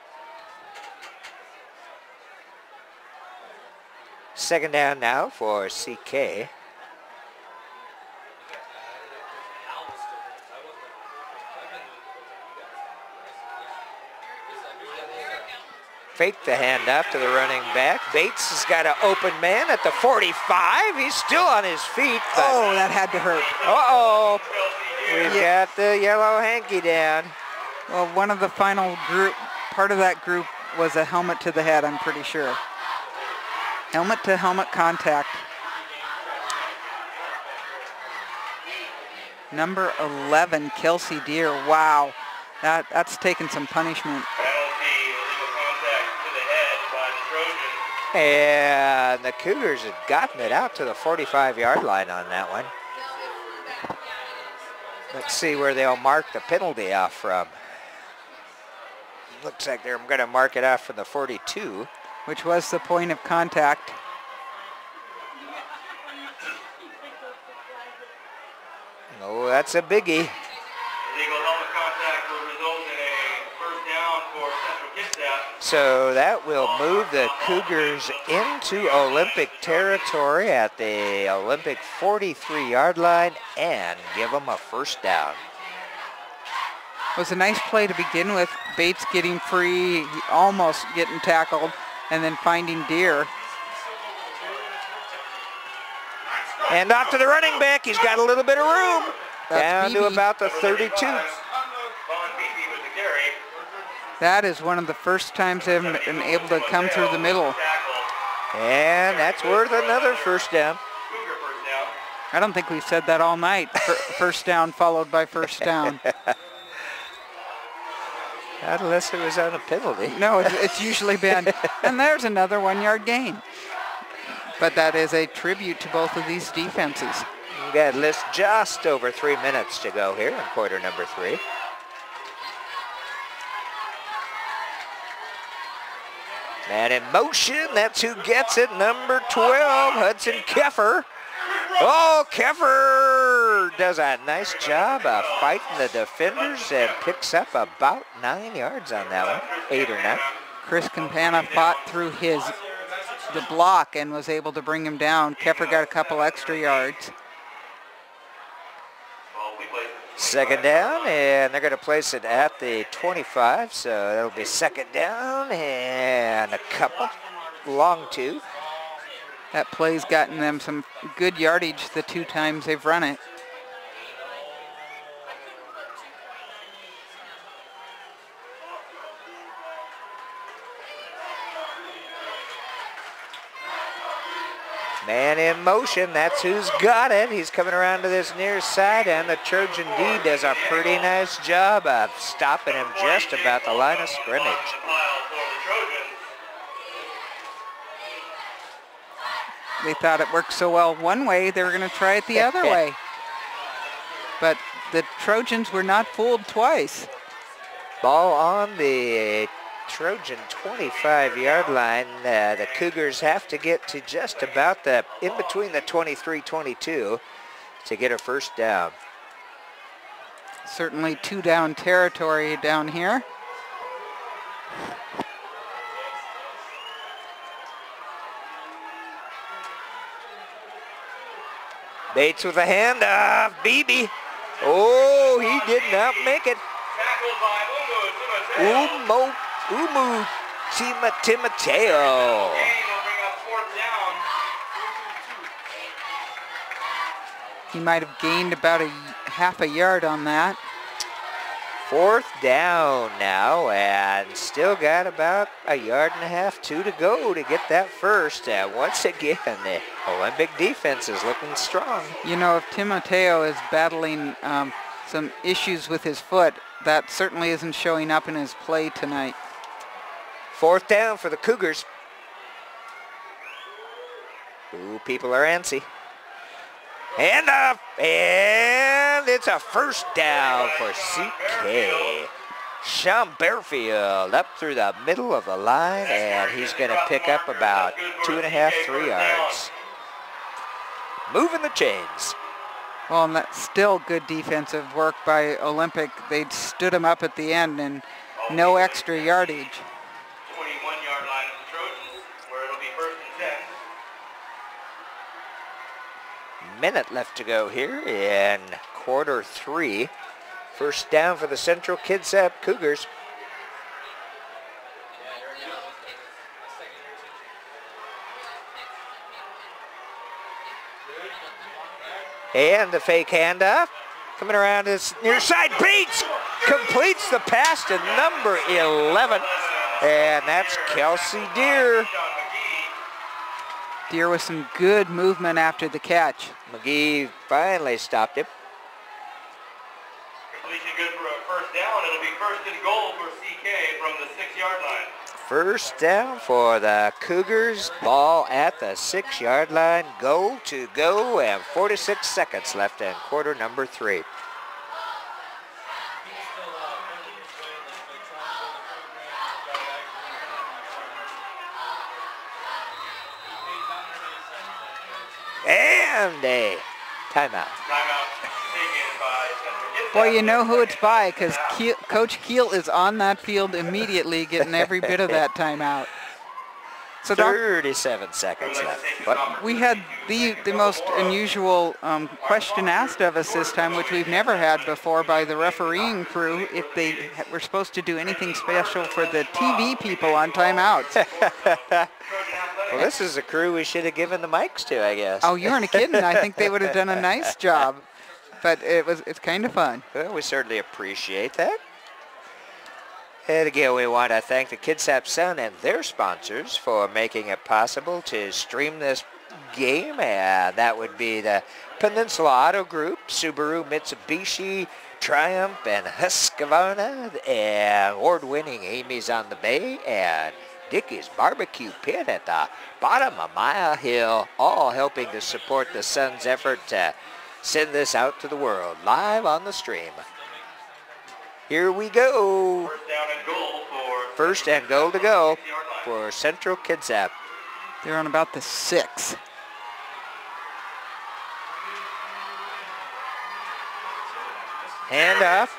Second down now for CK. Fake the handoff to the running back. Bates has got an open man at the 45. He's still on his feet. Oh, that had to hurt. Uh-oh. We've got the yellow hanky down. Well, one of the final part of that group was a helmet to the head, I'm pretty sure. Helmet to helmet contact. Number 11, Kelsey Deere. Wow, that's taken some punishment. And the Cougars had gotten it out to the 45-yard line on that one. Let's see where they'll mark the penalty off from. Looks like they're going to mark it off from the 42. Which was the point of contact. Oh, that's a biggie. Illegal helmet contact will result in a first down for Central Kitsap. So that will move the Cougars into Olympic territory at the Olympic 43-yard line and give them a first down. It was a nice play to begin with. Bates getting free, almost getting tackled, and then finding Deere. And off to the running back. He's got a little bit of room. That's Down to Beebe. about the 32. That is one of the first times they've been able to come through the middle. And that's worth another first down. I don't think we've said that all night. First down followed by first down. Not unless it was on a penalty. No, it's usually been. And there's another 1-yard gain. But that is a tribute to both of these defenses. We've got list just over 3 minutes to go here in quarter number 3. Man in motion, that's who gets it, number 12, Hudson Keffer. Oh, Keffer does a nice job of fighting the defenders and picks up about 9 yards on that one, 8 or 9. Chris Campana fought through the block and was able to bring him down. Keffer got a couple extra yards. Second down, and they're going to place it at the 25, so that'll be second down and a couple, long two. That play's gotten them some good yardage the 2 times they've run it. Man in motion, that's who's got it. He's coming around to this near side, and the Trojan D does a pretty nice job of stopping him just about the line of scrimmage. They thought it worked so well one way, they were going to try it the other way. But the Trojans were not fooled twice. Ball on the Trojan 25-yard line. The Cougars have to get to just about in between the 23-22 to get a first down. Certainly 2 down territory down here. Bates with a handoff. Beebe. Oh, he did not make it. Umu Timateo. He might have gained about half a yard on that. Fourth down now, and still got about a yard and a half, 2 to go to get that first. Once again, the Olympic defense is looking strong. You know, if Timoteo is battling some issues with his foot, that certainly isn't showing up in his play tonight. 4th down for the Cougars. Ooh, people are antsy. And up, and it's a 1st down for CK. Sean Bearfield up through the middle of the line, and he's going to pick up about 2.5, 3 yards. Moving the chains. Well, and that's still good defensive work by Olympic. They stood him up at the end and no extra yardage. 21-yard line of the Trojans, where it'll be 1st and 10. Minute left to go here in quarter 3. 1st down for the Central Kitsap Cougars. And the fake handoff. Coming around his near side, beats, completes the pass to number 11. And that's Kelsey Deere. Deere with some good movement after the catch. McGee finally stopped him. Completion good for a 1st down. It'll be 1st and goal for CK from the 6-yard line. 1st down for the Cougars. Ball at the 6-yard line. Goal to go, and 46 seconds left in quarter number 3. And a timeout. Timeout taken by Central Kitsap. Boy, you know who it's by, because Coach Keel is on that field immediately getting every bit of that timeout. So 37 seconds left. What? we had the most unusual question asked of us this time, which we've never had before by the refereeing crew, if they were supposed to do anything special for the TV people on timeouts. Well, this is a crew we should have given the mics to, I guess. Oh, you aren't kidding. I think they would have done a nice job. But it's kind of fun. Well, we certainly appreciate that. And again, we want to thank the Kitsap Sun and their sponsors for making it possible to stream this game. And that would be the Peninsula Auto Group, Subaru, Mitsubishi, Triumph, and Husqvarna, and award-winning Amy's on the Bay, and Dickey's Barbecue Pit at the bottom of Mile Hill, all helping to support the Sun's effort to send this out to the world live on the stream. Here we go. 1st down and goal for 1st and goal to go for Central Kitsap. They're on about the 6. Handoff.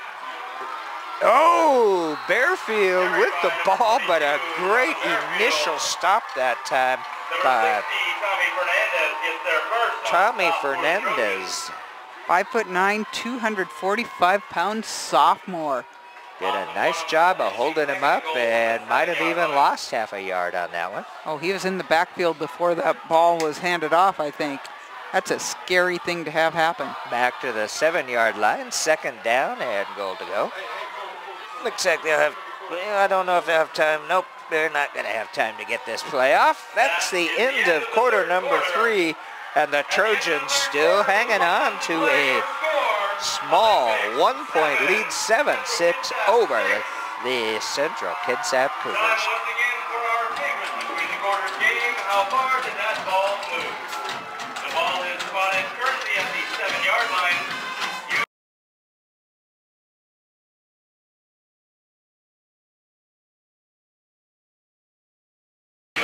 Oh, Bearfield with the ball, but a great initial stop that time by Tommy Fernandez. 5'9", 245-pound sophomore. Did a nice job of holding him up and might have even lost half a yard on that one. Oh, he was in the backfield before that ball was handed off, I think. That's a scary thing to have happen. Back to the 7-yard line, 2nd down and goal to go. Looks like they'll have, well, I don't know if they'll have time. Nope, they're not going to have time to get this play off. That's the end of quarter number 3, and the Trojans still hanging on to a small 1-point lead, 7-6 over the Central Kitsap Cougars. Once again for our favorite between the quarters game, how far did that ball move? The ball is spotted currently at the 7-yard line. To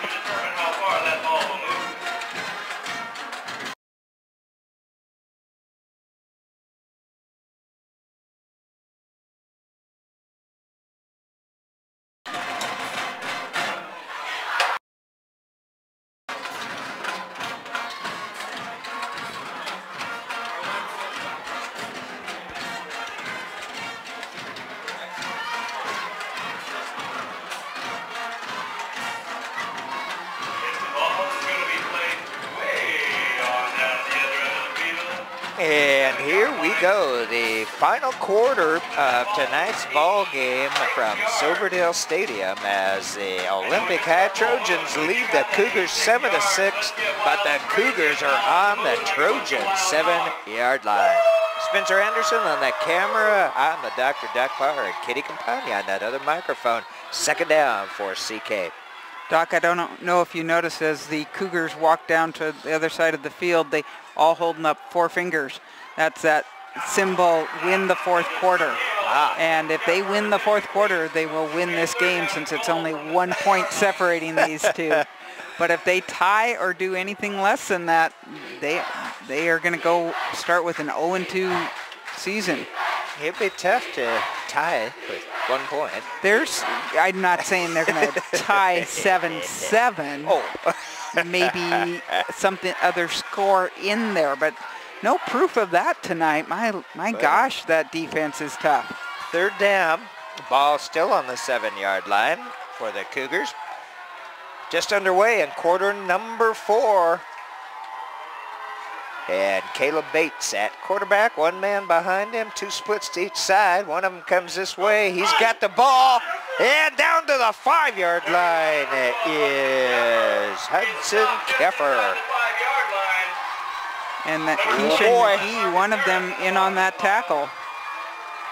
determine how far that ball will move. And here we go, the final quarter of tonight's ball game from Silverdale Stadium as the Olympic High Trojans lead the Cougars 7-6, but the Cougars are on the Trojan 7-yard line. Spencer Anderson on the camera, I'm the Dr. Duckbar, and Kitty Campagna on that other microphone. Second down for CK. Doc, I don't know if you noticed as the Cougars walked down to the other side of the field, they all holding up 4 fingers. That's that symbol, win the fourth quarter. And if they win the fourth quarter, they will win this game since it's only 1 point separating these two. But if they tie or do anything less than that, they are going to go start with an 0-2 season. It'd be tough to tie with 1 point. I'm not saying they're going to tie 7-7. Oh. Maybe something other score in there, but no proof of that tonight. My gosh, that defense is tough. Third down, ball still on the 7-yard line for the Cougars. Just underway in quarter number 4. And Caleb Bates at quarterback, 1 man behind him, 2 splits to each side. One of them comes this way. He's got the ball, and down to the 5-yard line is Hudson Keffer. And that Keisha McGee, one of them in on that tackle.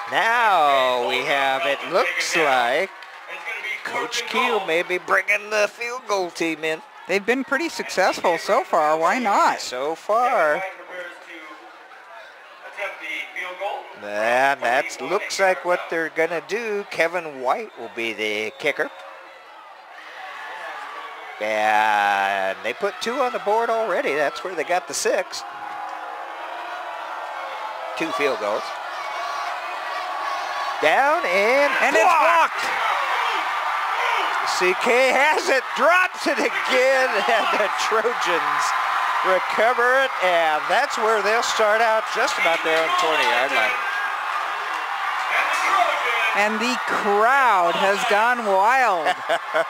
Now we have, it looks like, Coach Keel may be bringing the field goal team in. They've been pretty successful so far. Why not? So far. And that looks like what they're going to do. Kevin White will be the kicker. And they put 2 on the board already. That's where they got the 6. 2 field goals. Down and it's blocked. CK has it, drops it again, and the Trojans recover it, and that's where they'll start out just about their own 20-yard line. And the crowd has gone wild.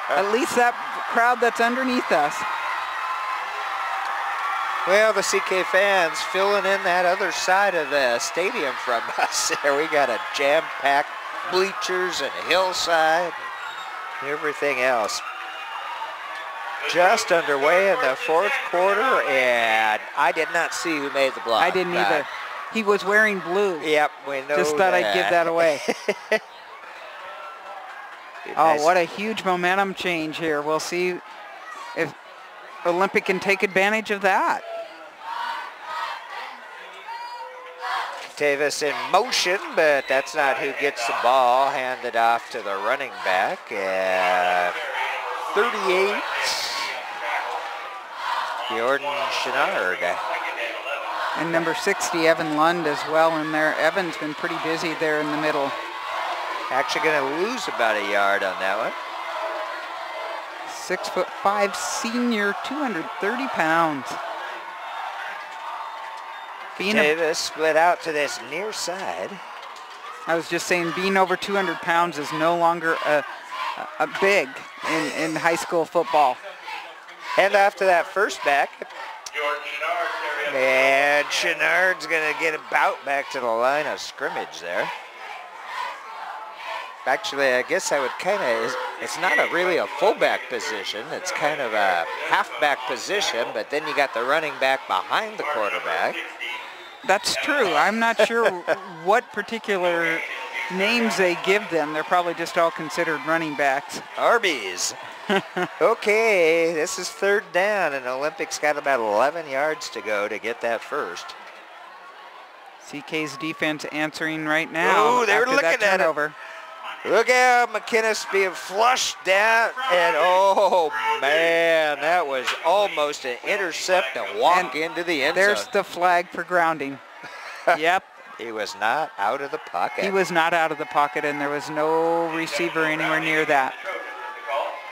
At least that crowd that's underneath us. Well, the CK fans filling in that other side of the stadium from us there. We got a jam-packed bleachers and a hillside. Everything else. Just underway in the 4th quarter, and I did not see who made the block. I didn't either. He was wearing blue. Yep, we know. Just thought I'd give that away. Oh, what a huge momentum change here. We'll see if Olympic can take advantage of that. Tavis in motion, but that's not who gets the ball. Handed off to the running back. 38, Jordan Chenard. And number 60, Evan Lund as well in there. Evan's been pretty busy there in the middle. Actually going to lose about a yard on that one. 6'5" senior, 230 pounds. Davis split out to this near side. I was just saying, being over 200 pounds is no longer a big in high school football. And after that first back, and Chenard's going to get about back to the line of scrimmage there. Actually, I guess I would kind of, it's not really a fullback position. It's kind of a halfback position, but then you got the running back behind the quarterback. That's true. I'm not sure what particular names they give them. They're probably just all considered running backs. Arby's. Okay, this is 3rd down, and Olympics got about 11 yards to go to get that first. CK's defense answering right now. Oh, they're after looking that at turnover. it. Look out, McInnes being flushed down, and oh man, that was almost an intercept and walk into the end zone. There's the flag for grounding. Yep. He was not out of the pocket. He was not out of the pocket, and there was no receiver anywhere near that.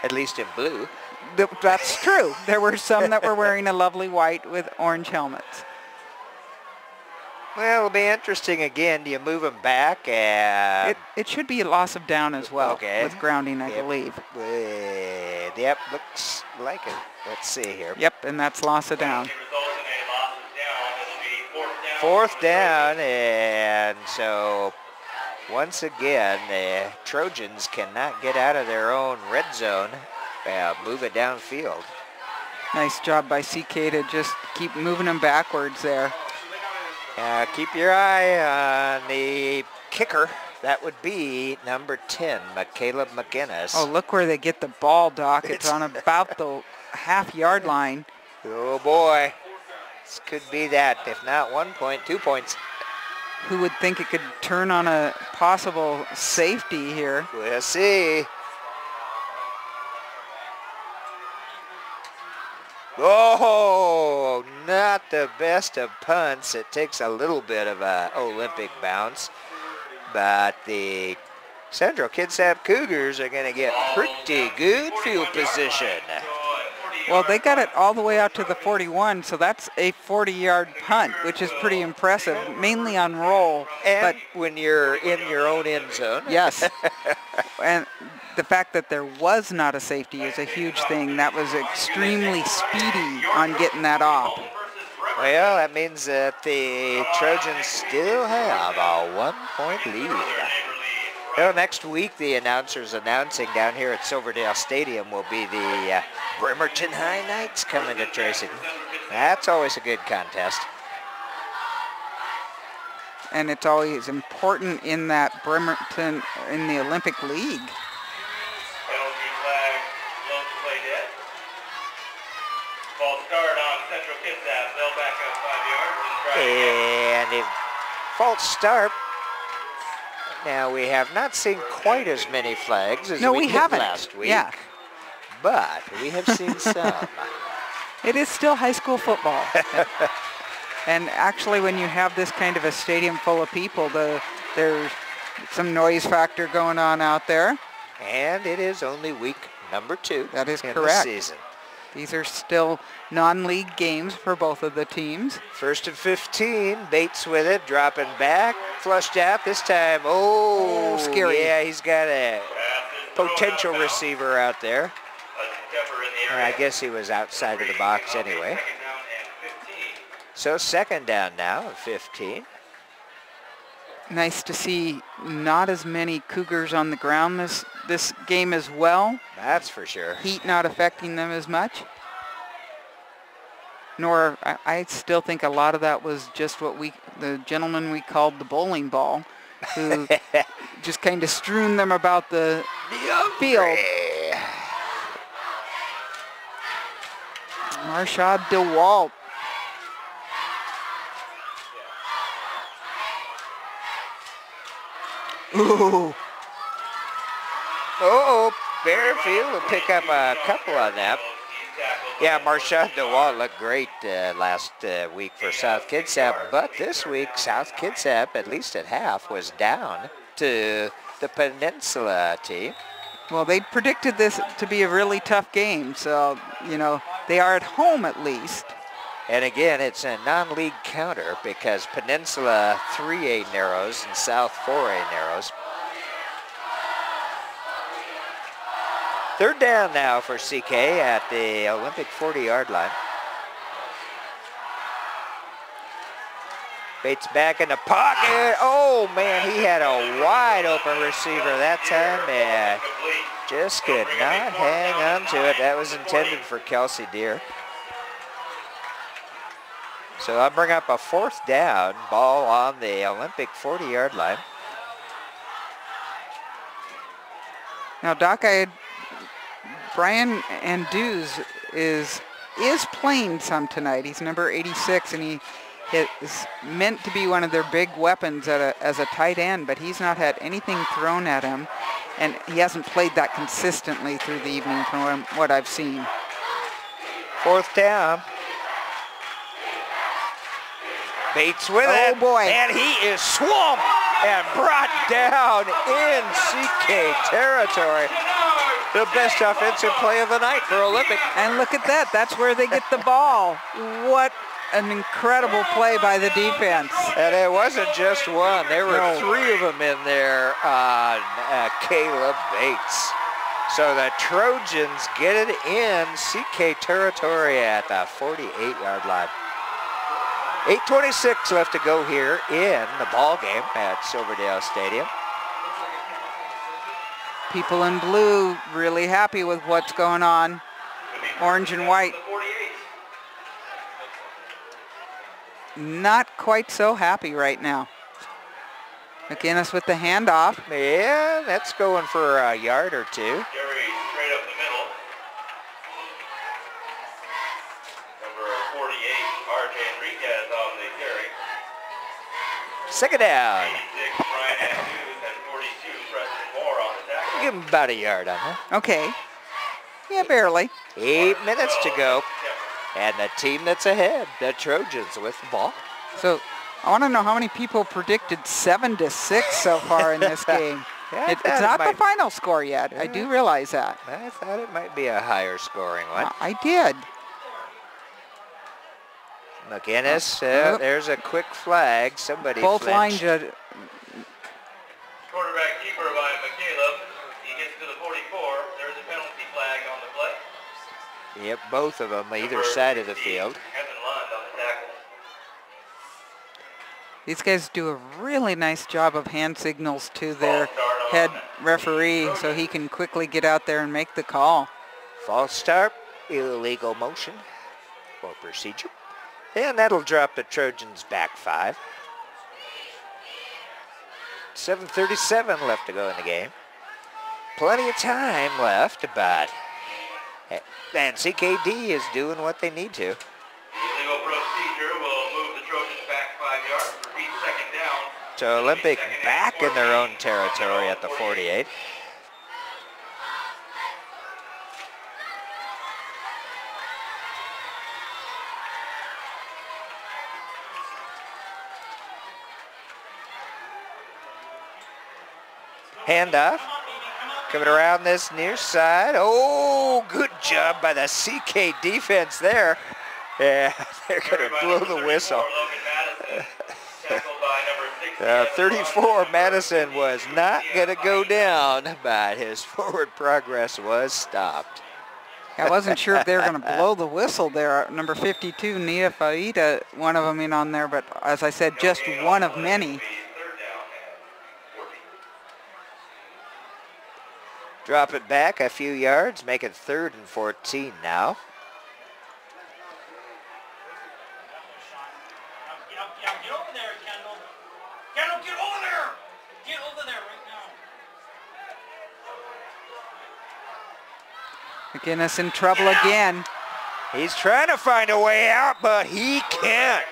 At least in blue. That's true. There were some that were wearing a lovely white with orange helmets. Well, it'll be interesting again. Do you move him back? It should be a loss of down as well. Okay. With grounding, I believe. Yep, looks like it. Let's see here. Yep, and that's loss of down. 4th down, and so once again, the Trojans cannot get out of their own red zone. Move it downfield. Nice job by CK to just keep moving them backwards there. Keep your eye on the kicker That would be number 10, Caleb McGinnis. Oh, look where they get the ball, Doc. It's on about the half-yard line. Oh, boy. This could be that. If not 1 point, 2 points. Who would think it could turn on a possible safety here? We'll see. Oh, not the best of punts. It takes a little bit of an Olympic bounce. But the Central Kitsap Cougars are going to get pretty good field position. Well, they got it all the way out to the 41, so that's a 40-yard punt, which is pretty impressive, mainly on roll. And when you're in your own end zone. Yes. And the fact that there was not a safety is a huge thing. That was extremely speedy on getting that off. Well, that means that the Trojans still have a 1-point lead. Well, next week, the announcers announcing down here at Silverdale Stadium will be the Bremerton High Knights coming to Tracy. That's always a good contest. And it's always important in that Bremerton, in the Olympic League. Penalty flag, blown to play dead. Ball start on Central Kitsap. They'll back up 5 yards and try again. And if false start, now we have not seen quite as many flags as we did haven't. last week. Yeah. But we have seen some. It is still high school football. And actually, when you have this kind of a stadium full of people, there's some noise factor going on out there. And it is only week number 2. That is in correct. The season. These are still non-league games for both of the teams. 1st and 15, Bates with it, dropping back, flushed out this time. Oh, scary. Yeah, he's got a potential receiver out there. I guess he was outside of the box anyway. So 2nd down now at 15. Nice to see not as many Cougars on the ground this game as well. That's for sure. Heat not affecting them as much. Nor, I still think a lot of that was just what the gentleman we called the bowling ball, who just kind of strewn them about the field. Marshad DeWalt. Ooh. Oh, Fairfield will pick up a couple on that. Yeah, Marshad DeWalt looked great last week for South Kitsap, but this week South Kitsap, at least at half, was down to the Peninsula team. Well, they predicted this to be a really tough game, so, they are at home at least. And again, it's a non-league counter because Peninsula 3A narrows and South 4A narrows. 3rd down now for CK at the Olympic 40-yard line. Bates back in the pocket. Oh, man, he had a wide open receiver that time and just could not hang on to it. That was intended for Kelsey Deere. So I'll bring up a 4th down, ball on the Olympic 40-yard line. Now, Doc, Brian Anduz is playing some tonight. He's number 86, and he is meant to be one of their big weapons as a tight end, but he's not had anything thrown at him, and he hasn't played that consistently through the evening from what I've seen. 4th down. Bates with it. Oh, boy. And he is swamped and brought down in CK territory. The best offensive play of the night for Olympic. And look at that. That's where they get the ball. What an incredible play by the defense. And it wasn't just one. There were 3 of them in there on Caleb Bates. So the Trojans get it in CK territory at the 48-yard line. 8:26 left to go here in the ball game at Silverdale Stadium. People in blue really happy with what's going on. Orange and white, not quite so happy right now. McInnes with the handoff. Yeah, that's going for a yard or two. Gary straight up the middle. Number 48, R.J. Enriquez on the carry. Second down. 86, Brian Andrews, and 42, Preston Moore on the tackle. Give him about a yard on that. Okay. Yeah, barely. 8 minutes to go. And the team that's ahead, the Trojans with the ball. So I want to know how many people predicted 7-6 so far in this game. Yeah, It's not the final score yet. I do realize that. I thought it might be a higher scoring one. I did. McInnes, there's a quick flag. Somebody Both flinched. lines. Quarterback keeper by McCaleb. He gets to the 44. There's a penalty flag on the play. Yep, both of them, either side of the field. Evan Lund on the tackle. These guys do a really nice job of hand signals to their head referee so he can quickly get out there and make the call. False start, illegal motion or procedure. And that'll drop the Trojans back 5. 7:37 left to go in the game. Plenty of time left, but and CKD is doing what they need to. The illegal procedure will move the Trojans back 5 yards. Repeat second down. So Olympic back in their own territory at the 48. Handoff. Coming around this near side. Oh, good job by the CK defense there. Yeah, they're going to blow the whistle. 34, Madison was not going to go down, but his forward progress was stopped. I wasn't sure if they were going to blow the whistle there. Number 52, Nia Faida, one of them in on there, but as I said, just one of many. Drop it back a few yards, make it 3rd and 14 now. Get over there, Kendall. Kendall, get over there. Get over there right now. McInnes in trouble again. He's trying to find a way out, but he can't.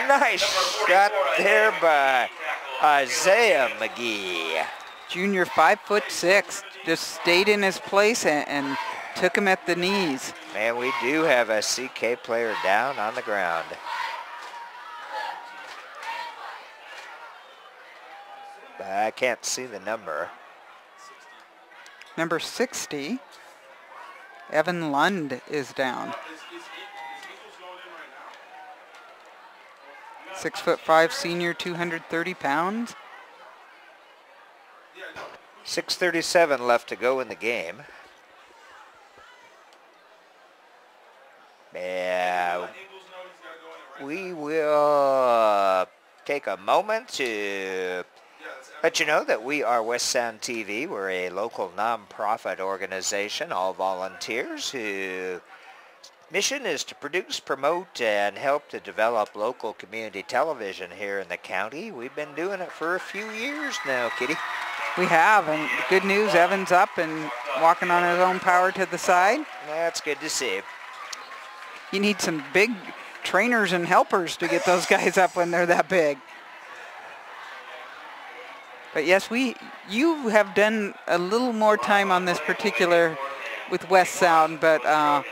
Nice shot there by Isaiah McGee. Junior, 5'6", just stayed in his place and took him at the knees. Man, we do have a CK player down on the ground. But I can't see the number. Number 60, Evan Lund is down. 6'5", senior, 230 pounds. 6:37 left to go in the game. Yeah, we will take a moment to let you know that we are West Sound TV. We're a local nonprofit organization, all volunteers whose mission is to produce, promote, and help to develop local community television here in the county. We've been doing it for a few years now, Kitty. We have, and good news, Evan's up and walking on his own power to the side. That's good to see. You need some big trainers and helpers to get those guys up when they're that big. But yes, you have done a little more time on this particular with West Sound, but I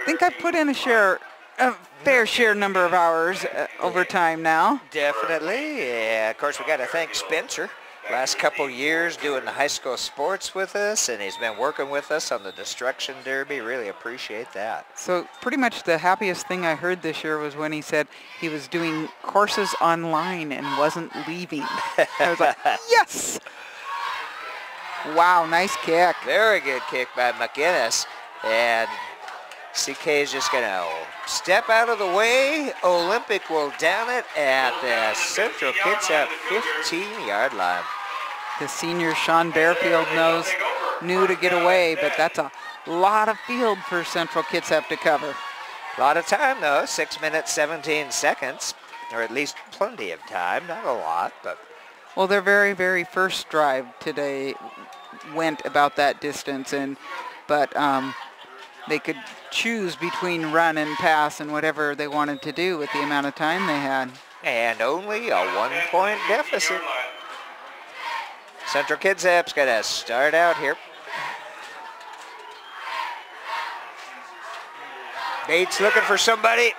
think I put in a fair share number of hours over time now. Definitely. Yeah, of course, we got to thank Spencer. Last couple years doing the high school sports with us, and he's been working with us on the Destruction Derby. Really appreciate that. So pretty much the happiest thing I heard this year was when he said he was doing courses online and wasn't leaving. I was like, yes! Wow, nice kick. Very good kick by McInnes. And CK is just going to step out of the way. Olympic will down it at the Central Kitsap 15-yard line. The senior Sean Bearfield knew to get away, but that's a lot of field for Central Kitsap to cover. A lot of time, though. 6 minutes, 17 seconds, or at least plenty of time. Not a lot, but Well, their very, very first drive today went about that distance, but they could choose between run and pass and whatever they wanted to do with the amount of time they had. And only a 1-point deficit. Central Kitsap's going to start out here. Bates looking for somebody.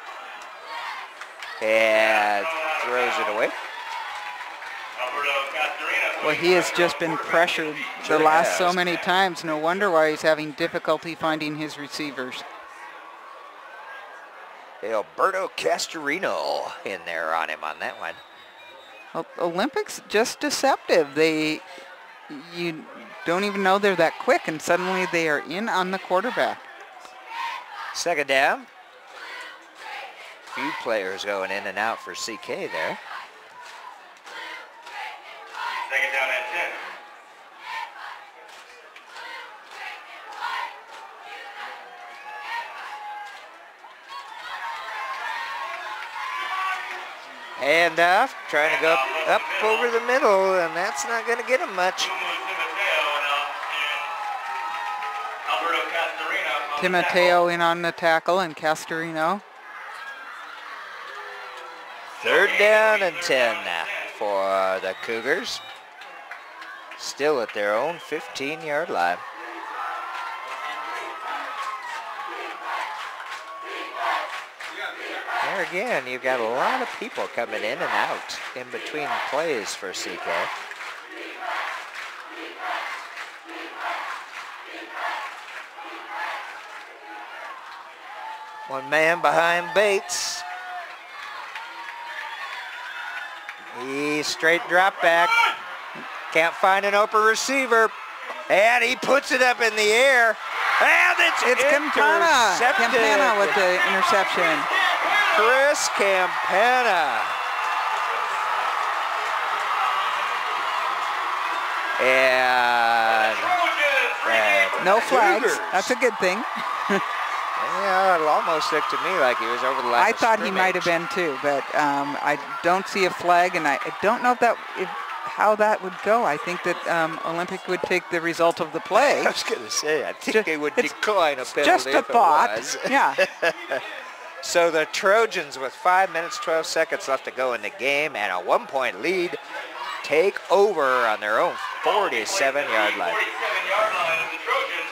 And throws it away. Well, he has just been pressured the last so many times. No wonder why he's having difficulty finding his receivers. Alberto Castorino in there on him on that one. Olympics just deceptive. You don't even know they're that quick, and suddenly they are in on the quarterback. Second down. Few players going in and out for CK there. Second down and 10. Hand off, trying to go up over the middle, and that's not going to get him much. Timoteo in on the tackle, and Castorino. Third down and 10 for the Cougars. Still at their own 15-yard line. There again, you've got a lot of people coming in and out in between plays for CK. One man behind Bates. He straight drop back. Can't find an open receiver. And he puts it up in the air. And it's Campana. intercepted. Campana with the interception. Chris Campana. And No flags. Cougars. That's a good thing. Yeah, it almost looked to me like he was over the line. I thought he might have been too, but I don't see a flag, and I don't know how that would go. I think that Olympic would take the result of the play. I was going to say, I think they would decline a penalty. Just a thought. If it was. Yeah. So the Trojans, with 5 minutes, 12 seconds left to go in the game and a 1-point lead, take over on their own 47-yard line. 47-yard line of the Trojans,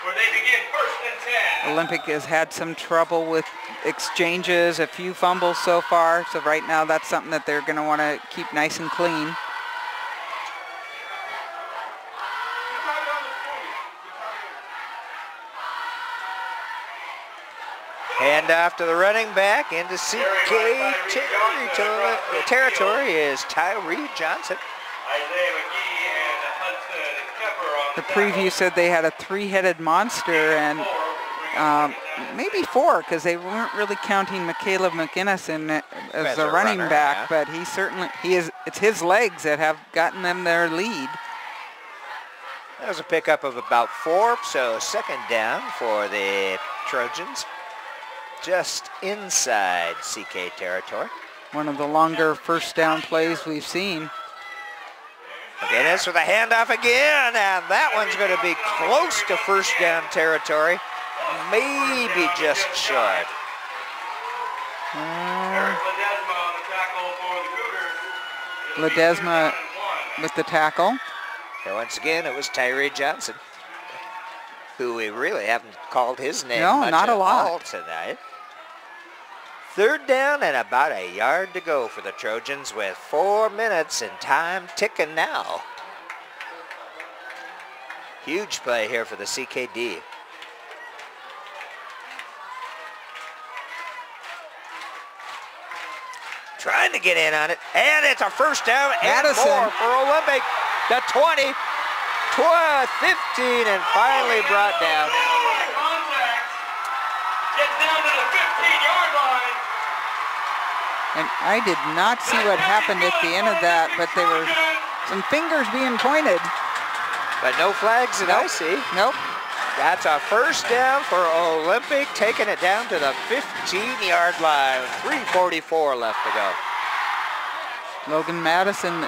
where they begin first and 10. Olympic has had some trouble with exchanges, a few fumbles so far. So right now, that's something that they're going to want to keep nice and clean. Hand off to the running back into CK territory is Tyree Johnson. Isaiah McGee and Hudson Kemper on The preview said they had a three-headed monster, and maybe four, because they weren't really counting Caleb McInnes as a running runner, back, yeah. but it's his legs that have gotten them their lead. That was a pickup of about 4, so second down for the Trojans. Just inside CK territory. One of the longer first down plays we've seen. McInnes with a handoff again, and that one's going to be close to first down territory. Maybe just short. Eric Ledesma on the tackle for the Cougars. Ledesma with the tackle. And once again, it was Tyree Johnson, who we really haven't called his name No, much not a at lot. all tonight. Third down and about a yard to go for the Trojans with 4 minutes and time ticking now. Huge play here for the CKD. Trying to get in on it, and it's a first down Madison. and more for Olympic. The 20, 12, 15, and finally brought down. Contact. Gets down to the 15-yard line. And I did not see what happened at the end of that, but there were some fingers being pointed. But no flags that I see. Nope. That's a first down for Olympic, taking it down to the 15-yard line. 3:44 left to go. Logan Madison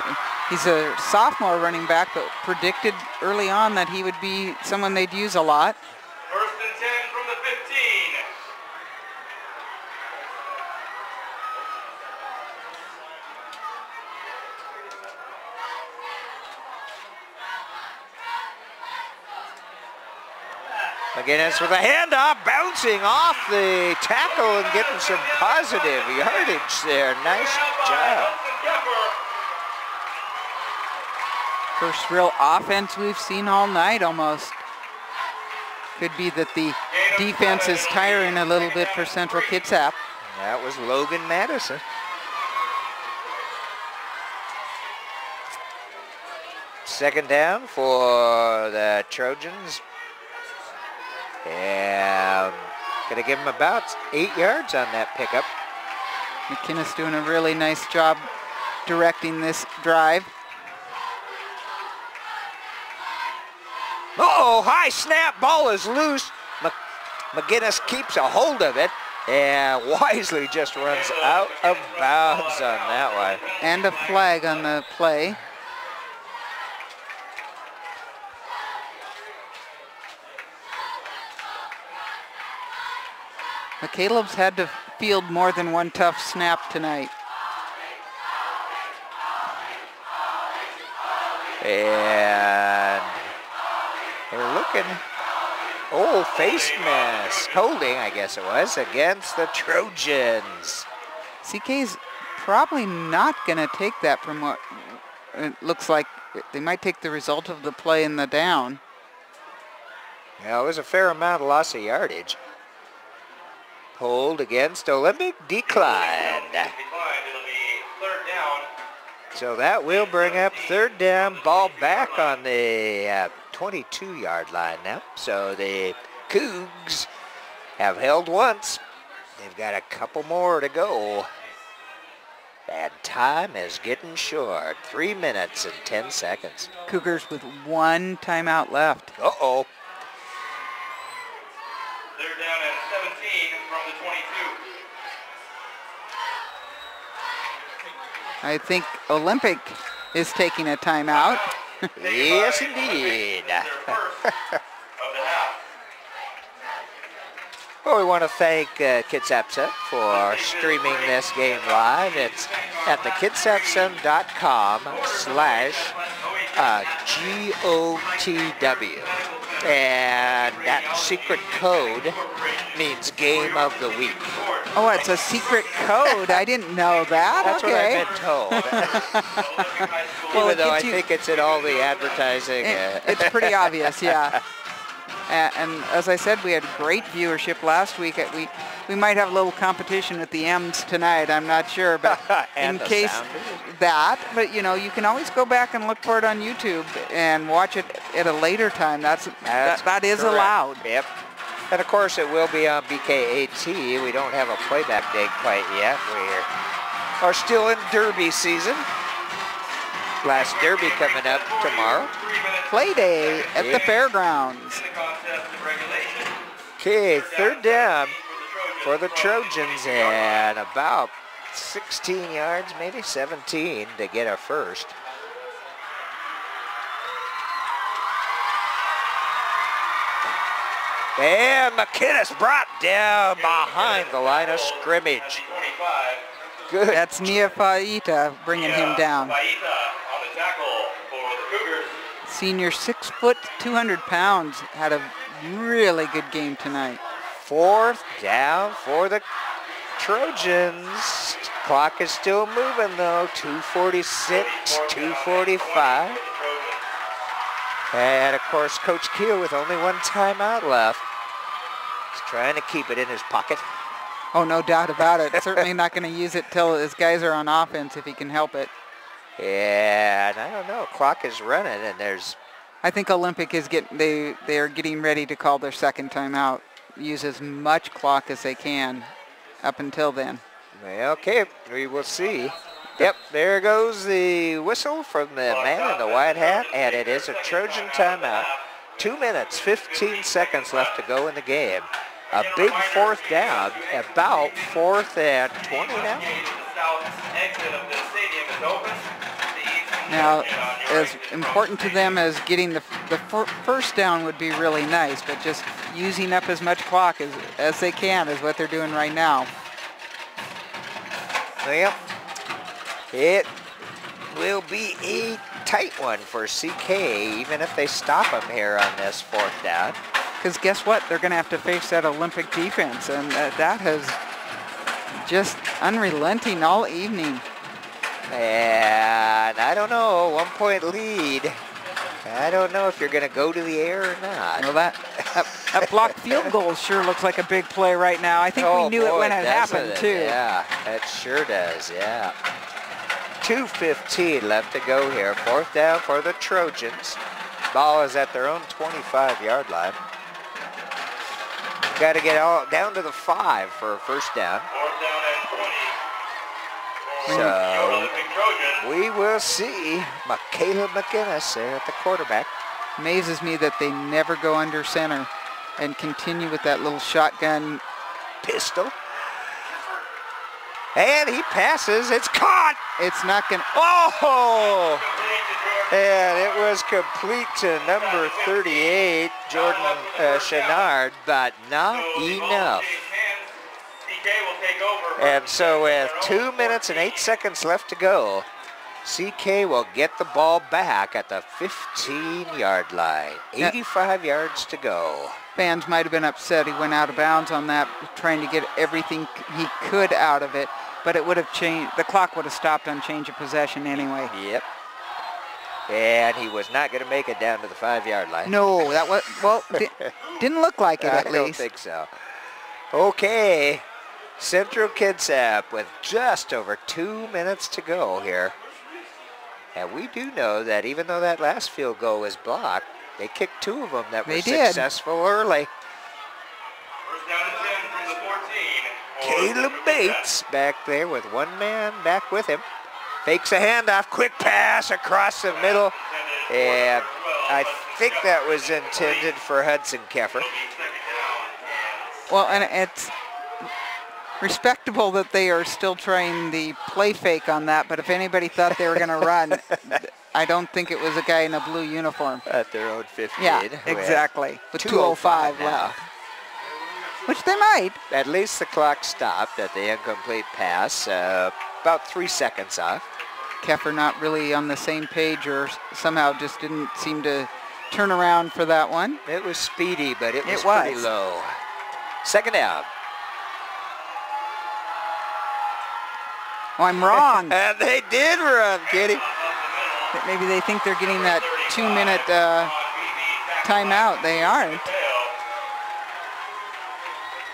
He's a sophomore running back, but predicted early on that he would be someone they'd use a lot. First and 10 from the 15. McGinnis with a handoff, bouncing off the tackle and getting some positive yardage there. Nice job. First real offense we've seen all night almost. Could be that the defense is tiring a little bit for Central Kitsap. That was Logan Madison. Second down for the Trojans. And gonna give him about 8 yards on that pickup. McKinnis doing a really nice job directing this drive. Uh-oh, high snap, ball is loose. McGinnis keeps a hold of it and wisely just runs out of bounds on that one. And a flag on the play. McCaleb's had to field more than one tough snap tonight. And they're looking, face mask, holding, I guess it was, against the Trojans. CK's probably not going to take that from what it looks like. They might take the result of the play in the down. Yeah, it was a fair amount of loss of yardage. Hold against Olympic, declined. It'll be third down. So that will bring up third down, ball back on the 22-yard line now. So the Cougs have held once. They've got a couple more to go. And time is getting short. 3 minutes and 10 seconds. Cougars with one timeout left. Uh-oh. They're down at 17 from the 22. I think Olympic is taking a timeout. Yes, indeed. Their first of the half. Well, we want to thank Kitsap for streaming this game live. It's at the kitsapsun.com/GOTW. And that secret code means game of the week. Oh, it's a secret code. I didn't know that. That's okay. what I've been told. Well, Even though I you- think it's in all the advertising. It's pretty obvious, yeah. And as I said, we had great viewership last week. We might have a little competition with the M's tonight. I'm not sure, but in And the case Sounders. that, but you know, you can always go back and look for it on YouTube and watch it at a later time. That is correct. allowed. Yep. And of course, it will be on BKAT. We don't have a playback date quite yet. We are still in Derby season. Last Derby coming up tomorrow. Play day at the fairgrounds. Okay, third down for the Trojans and about 16 yards, maybe 17 to get a first. And McKinnis brought down behind the line of scrimmage. Good. That's Nia Faita bringing him down. Faita on the tackle for the Cougars. Senior, 6 foot, 200 pounds, had a really good game tonight. Fourth down for the Trojans. Clock is still moving though. 2:46, 2:45. And of course, Coach Keel with only one timeout left. He's trying to keep it in his pocket. Oh, no doubt about it. Certainly not going to use it till his guys are on offense if he can help it. And I don't know, clock is running and there's... I think Olympic is they are getting ready to call their second timeout. Use as much clock as they can up until then. Okay, we will see. Yep, there goes the whistle from the man in the white hat, and it is a Trojan timeout. 2 minutes, 15 seconds left to go in the game. A big fourth down, about 4th and 20 now. The south exit of the stadium is open. The east and Now, as important to them as getting the first down would be really nice, but just using up as much clock as they can is what they're doing right now. Well, it will be a tight one for CK, even if they stop them here on this 4th down. Because guess what? They're going to have to face that Olympic defense, and that has just unrelenting all evening. And I don't know, 1-point lead. I don't know if you're going to go to the air or not. Well, that blocked field goal sure looks like a big play right now. I think we knew it when it happened, too. Yeah, it sure does, yeah. 2:15 left to go here. 4th down for the Trojans. Ball is at their own 25-yard line. Got to get all down to the 5 for a first down. 4th down and 20. So we will see Michaela McGinnis there at the quarterback. Amazes me that they never go under center and continue with that little shotgun pistol. And he passes. It's caught. It's not going to... Oh! And it was complete to number 38, Jordan Chenard, but not enough. And so with 2 minutes and 8 seconds left to go, CK will get the ball back at the 15-yard line. 85 yards to go. Fans might have been upset he went out of bounds on that, trying to get everything he could out of it, but it would have changed. The clock would have stopped on change of possession anyway. Yep. And he was not going to make it down to the 5-yard line. No, that was, well, didn't look like it at least. I don't think so. Okay. Central Kitsap with just over 2 minutes to go here. And we do know that even though that last field goal was blocked, they kicked 2 of them that were successful early. First down and 10 from the 14. Caleb Bates back there with 1 man back with him. Fakes a handoff, quick pass across the middle. And I think that was intended for Hudson Keffer. Well, and it's respectable that they are still trying the play fake on that, but if anybody thought they were going to run, I don't think it was a guy in a blue uniform. At their own 15. Yeah, exactly. With 2:05 left. Which they might. At least the clock stopped at the incomplete pass. About 3 seconds off. Keffer not really on the same page, or somehow just didn't seem to turn around for that one. It was speedy, but it was pretty low. 2nd down. Oh, I'm wrong. And they did run, Kitty. Maybe they think they're getting that 2-minute timeout. They aren't.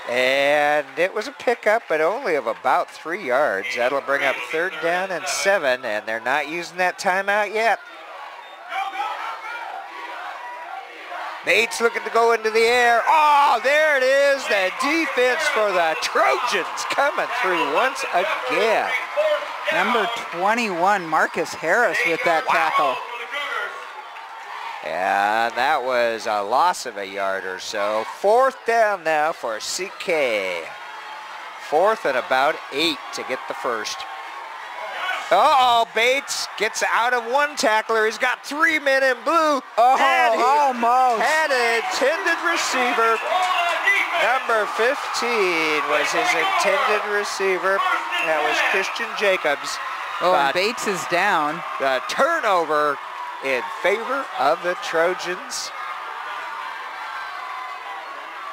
And it was a pickup, but only of about 3 yards. That'll bring up 3rd down and 7, and they're not using that timeout yet. Bates looking to go into the air. Oh, there it is. The defense for the Trojans coming through once again. Number 21, Marcus Harris with that tackle. And that was a loss of a yard or so. 4th down now for CK. 4th and about 8 to get the first. Uh-oh, Bates gets out of 1 tackler. He's got 3 men in blue. Oh, and he almost. Had an intended receiver. Number 15 was his intended receiver. That was Christian Jacobs. Oh, and Bates is down. The turnover in favor of the Trojans.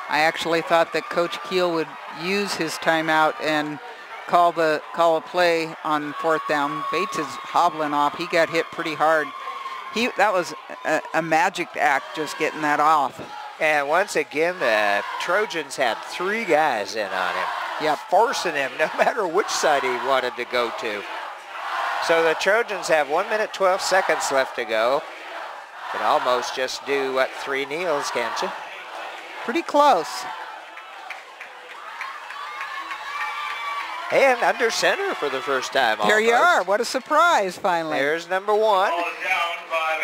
I actually thought that Coach Keel would use his timeout and call a play on 4th down. Bates is hobbling off. He got hit pretty hard. That was a magic act just getting that off. And once again, the Trojans had 3 guys in on him. Yep. Forcing him no matter which side he wanted to go to. So the Trojans have 1 minute, 12 seconds left to go. Can almost just do, 3 kneels, can't you? Pretty close. And under center for the first time. Here you are. What a surprise, finally. There's number 1. Ball is down by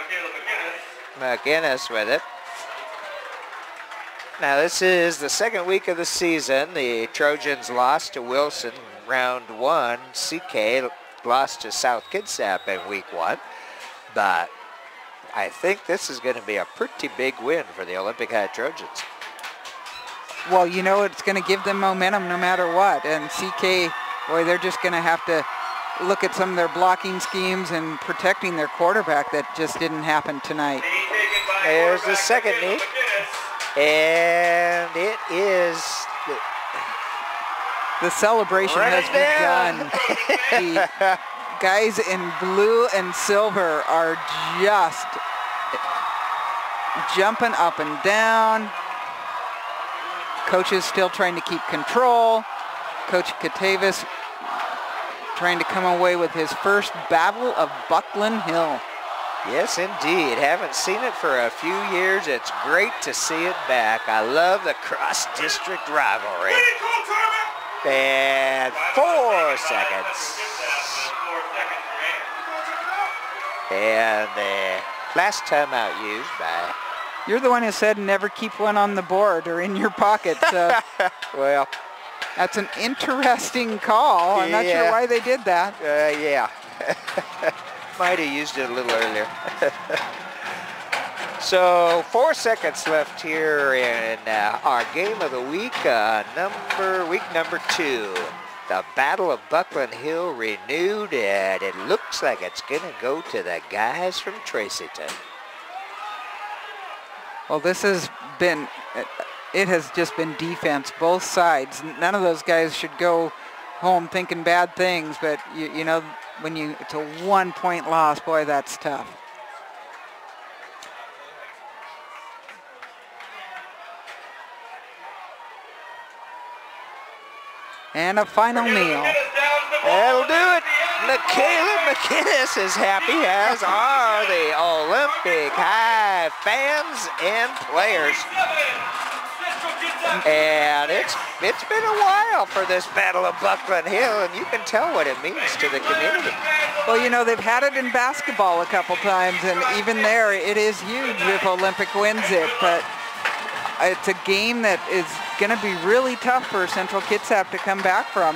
Michaela McGinnis. McGinnis with it. Now this is the 2nd week of the season. The Trojans lost to Wilson in round 1. CK lost to South Kitsap in week 1. but I think this is going to be a pretty big win for the Olympic High Trojans. Well, you know, it's going to give them momentum no matter what. And CK, boy, they're just going to have to look at some of their blocking schemes and protecting their quarterback that just didn't happen tonight. There's the second knee. And it is... The celebration has begun. The guys in blue and silver are just jumping up and down. Coach is still trying to keep control. Coach Katavis trying to come away with his first Battle of Buckland Hill. Yes, indeed. Haven't seen it for a few years. It's great to see it back. I love the cross-district rivalry. And 4 seconds. And the last timeout used by... You're the one who said never keep one on the board or in your pocket. So well, that's an interesting call. I'm not sure why they did that. Yeah. Might have used it a little earlier. So 4 seconds left here in our game of the week, week number 2. The Battle of Buckland Hill renewed, and it looks like it's going to go to the guys from Tracyton. Well, this has been, it has just been defense, both sides. None of those guys should go home thinking bad things, but you know, when it's a 1-point loss, boy, that's tough. And a final meal. That'll do it. Michaela McInnes is happy, as are the Olympic High fans and players. And it's been a while for this Battle of Buckland Hill, and you can tell what it means to the community. Well, you know, they've had it in basketball a couple times, and even there, it is huge if Olympic wins it. But it's a game that is going to be really tough for Central Kitsap to come back from.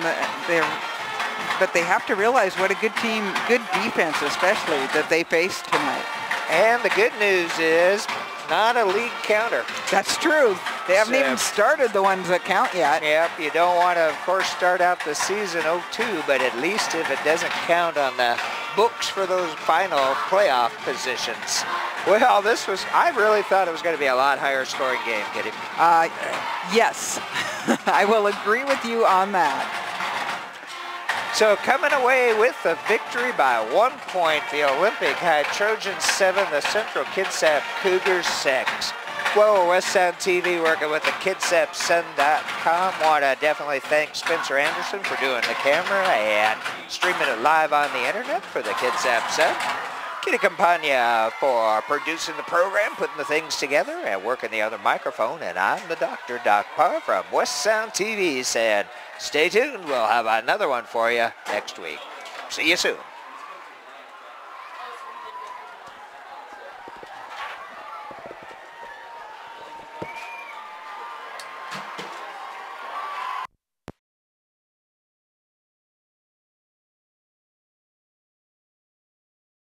But they have to realize what a good team, good defense especially, that they faced tonight. And the good news is not a league counter. That's true. They haven't even started the ones that count yet. Yep, you don't want to, of course, start out the season 0-2, but at least if it doesn't count on the books for those final playoff positions. Well, I really thought it was going to be a lot higher scoring game, Kitty. Yes, I will agree with you on that. So coming away with the victory by 1 point, the Olympic High Trojans 7, the Central Kitsap Cougars 6. Well, West Sound TV working with the KitsapSun.com. Want to definitely thank Spencer Anderson for doing the camera and streaming it live on the internet for the Kitsap Sun. Kitty Campagna for producing the program, putting the things together, and working the other microphone. And I'm the Dr. Doc Parr from West Sound TV saying, stay tuned. We'll have another one for you next week. See you soon.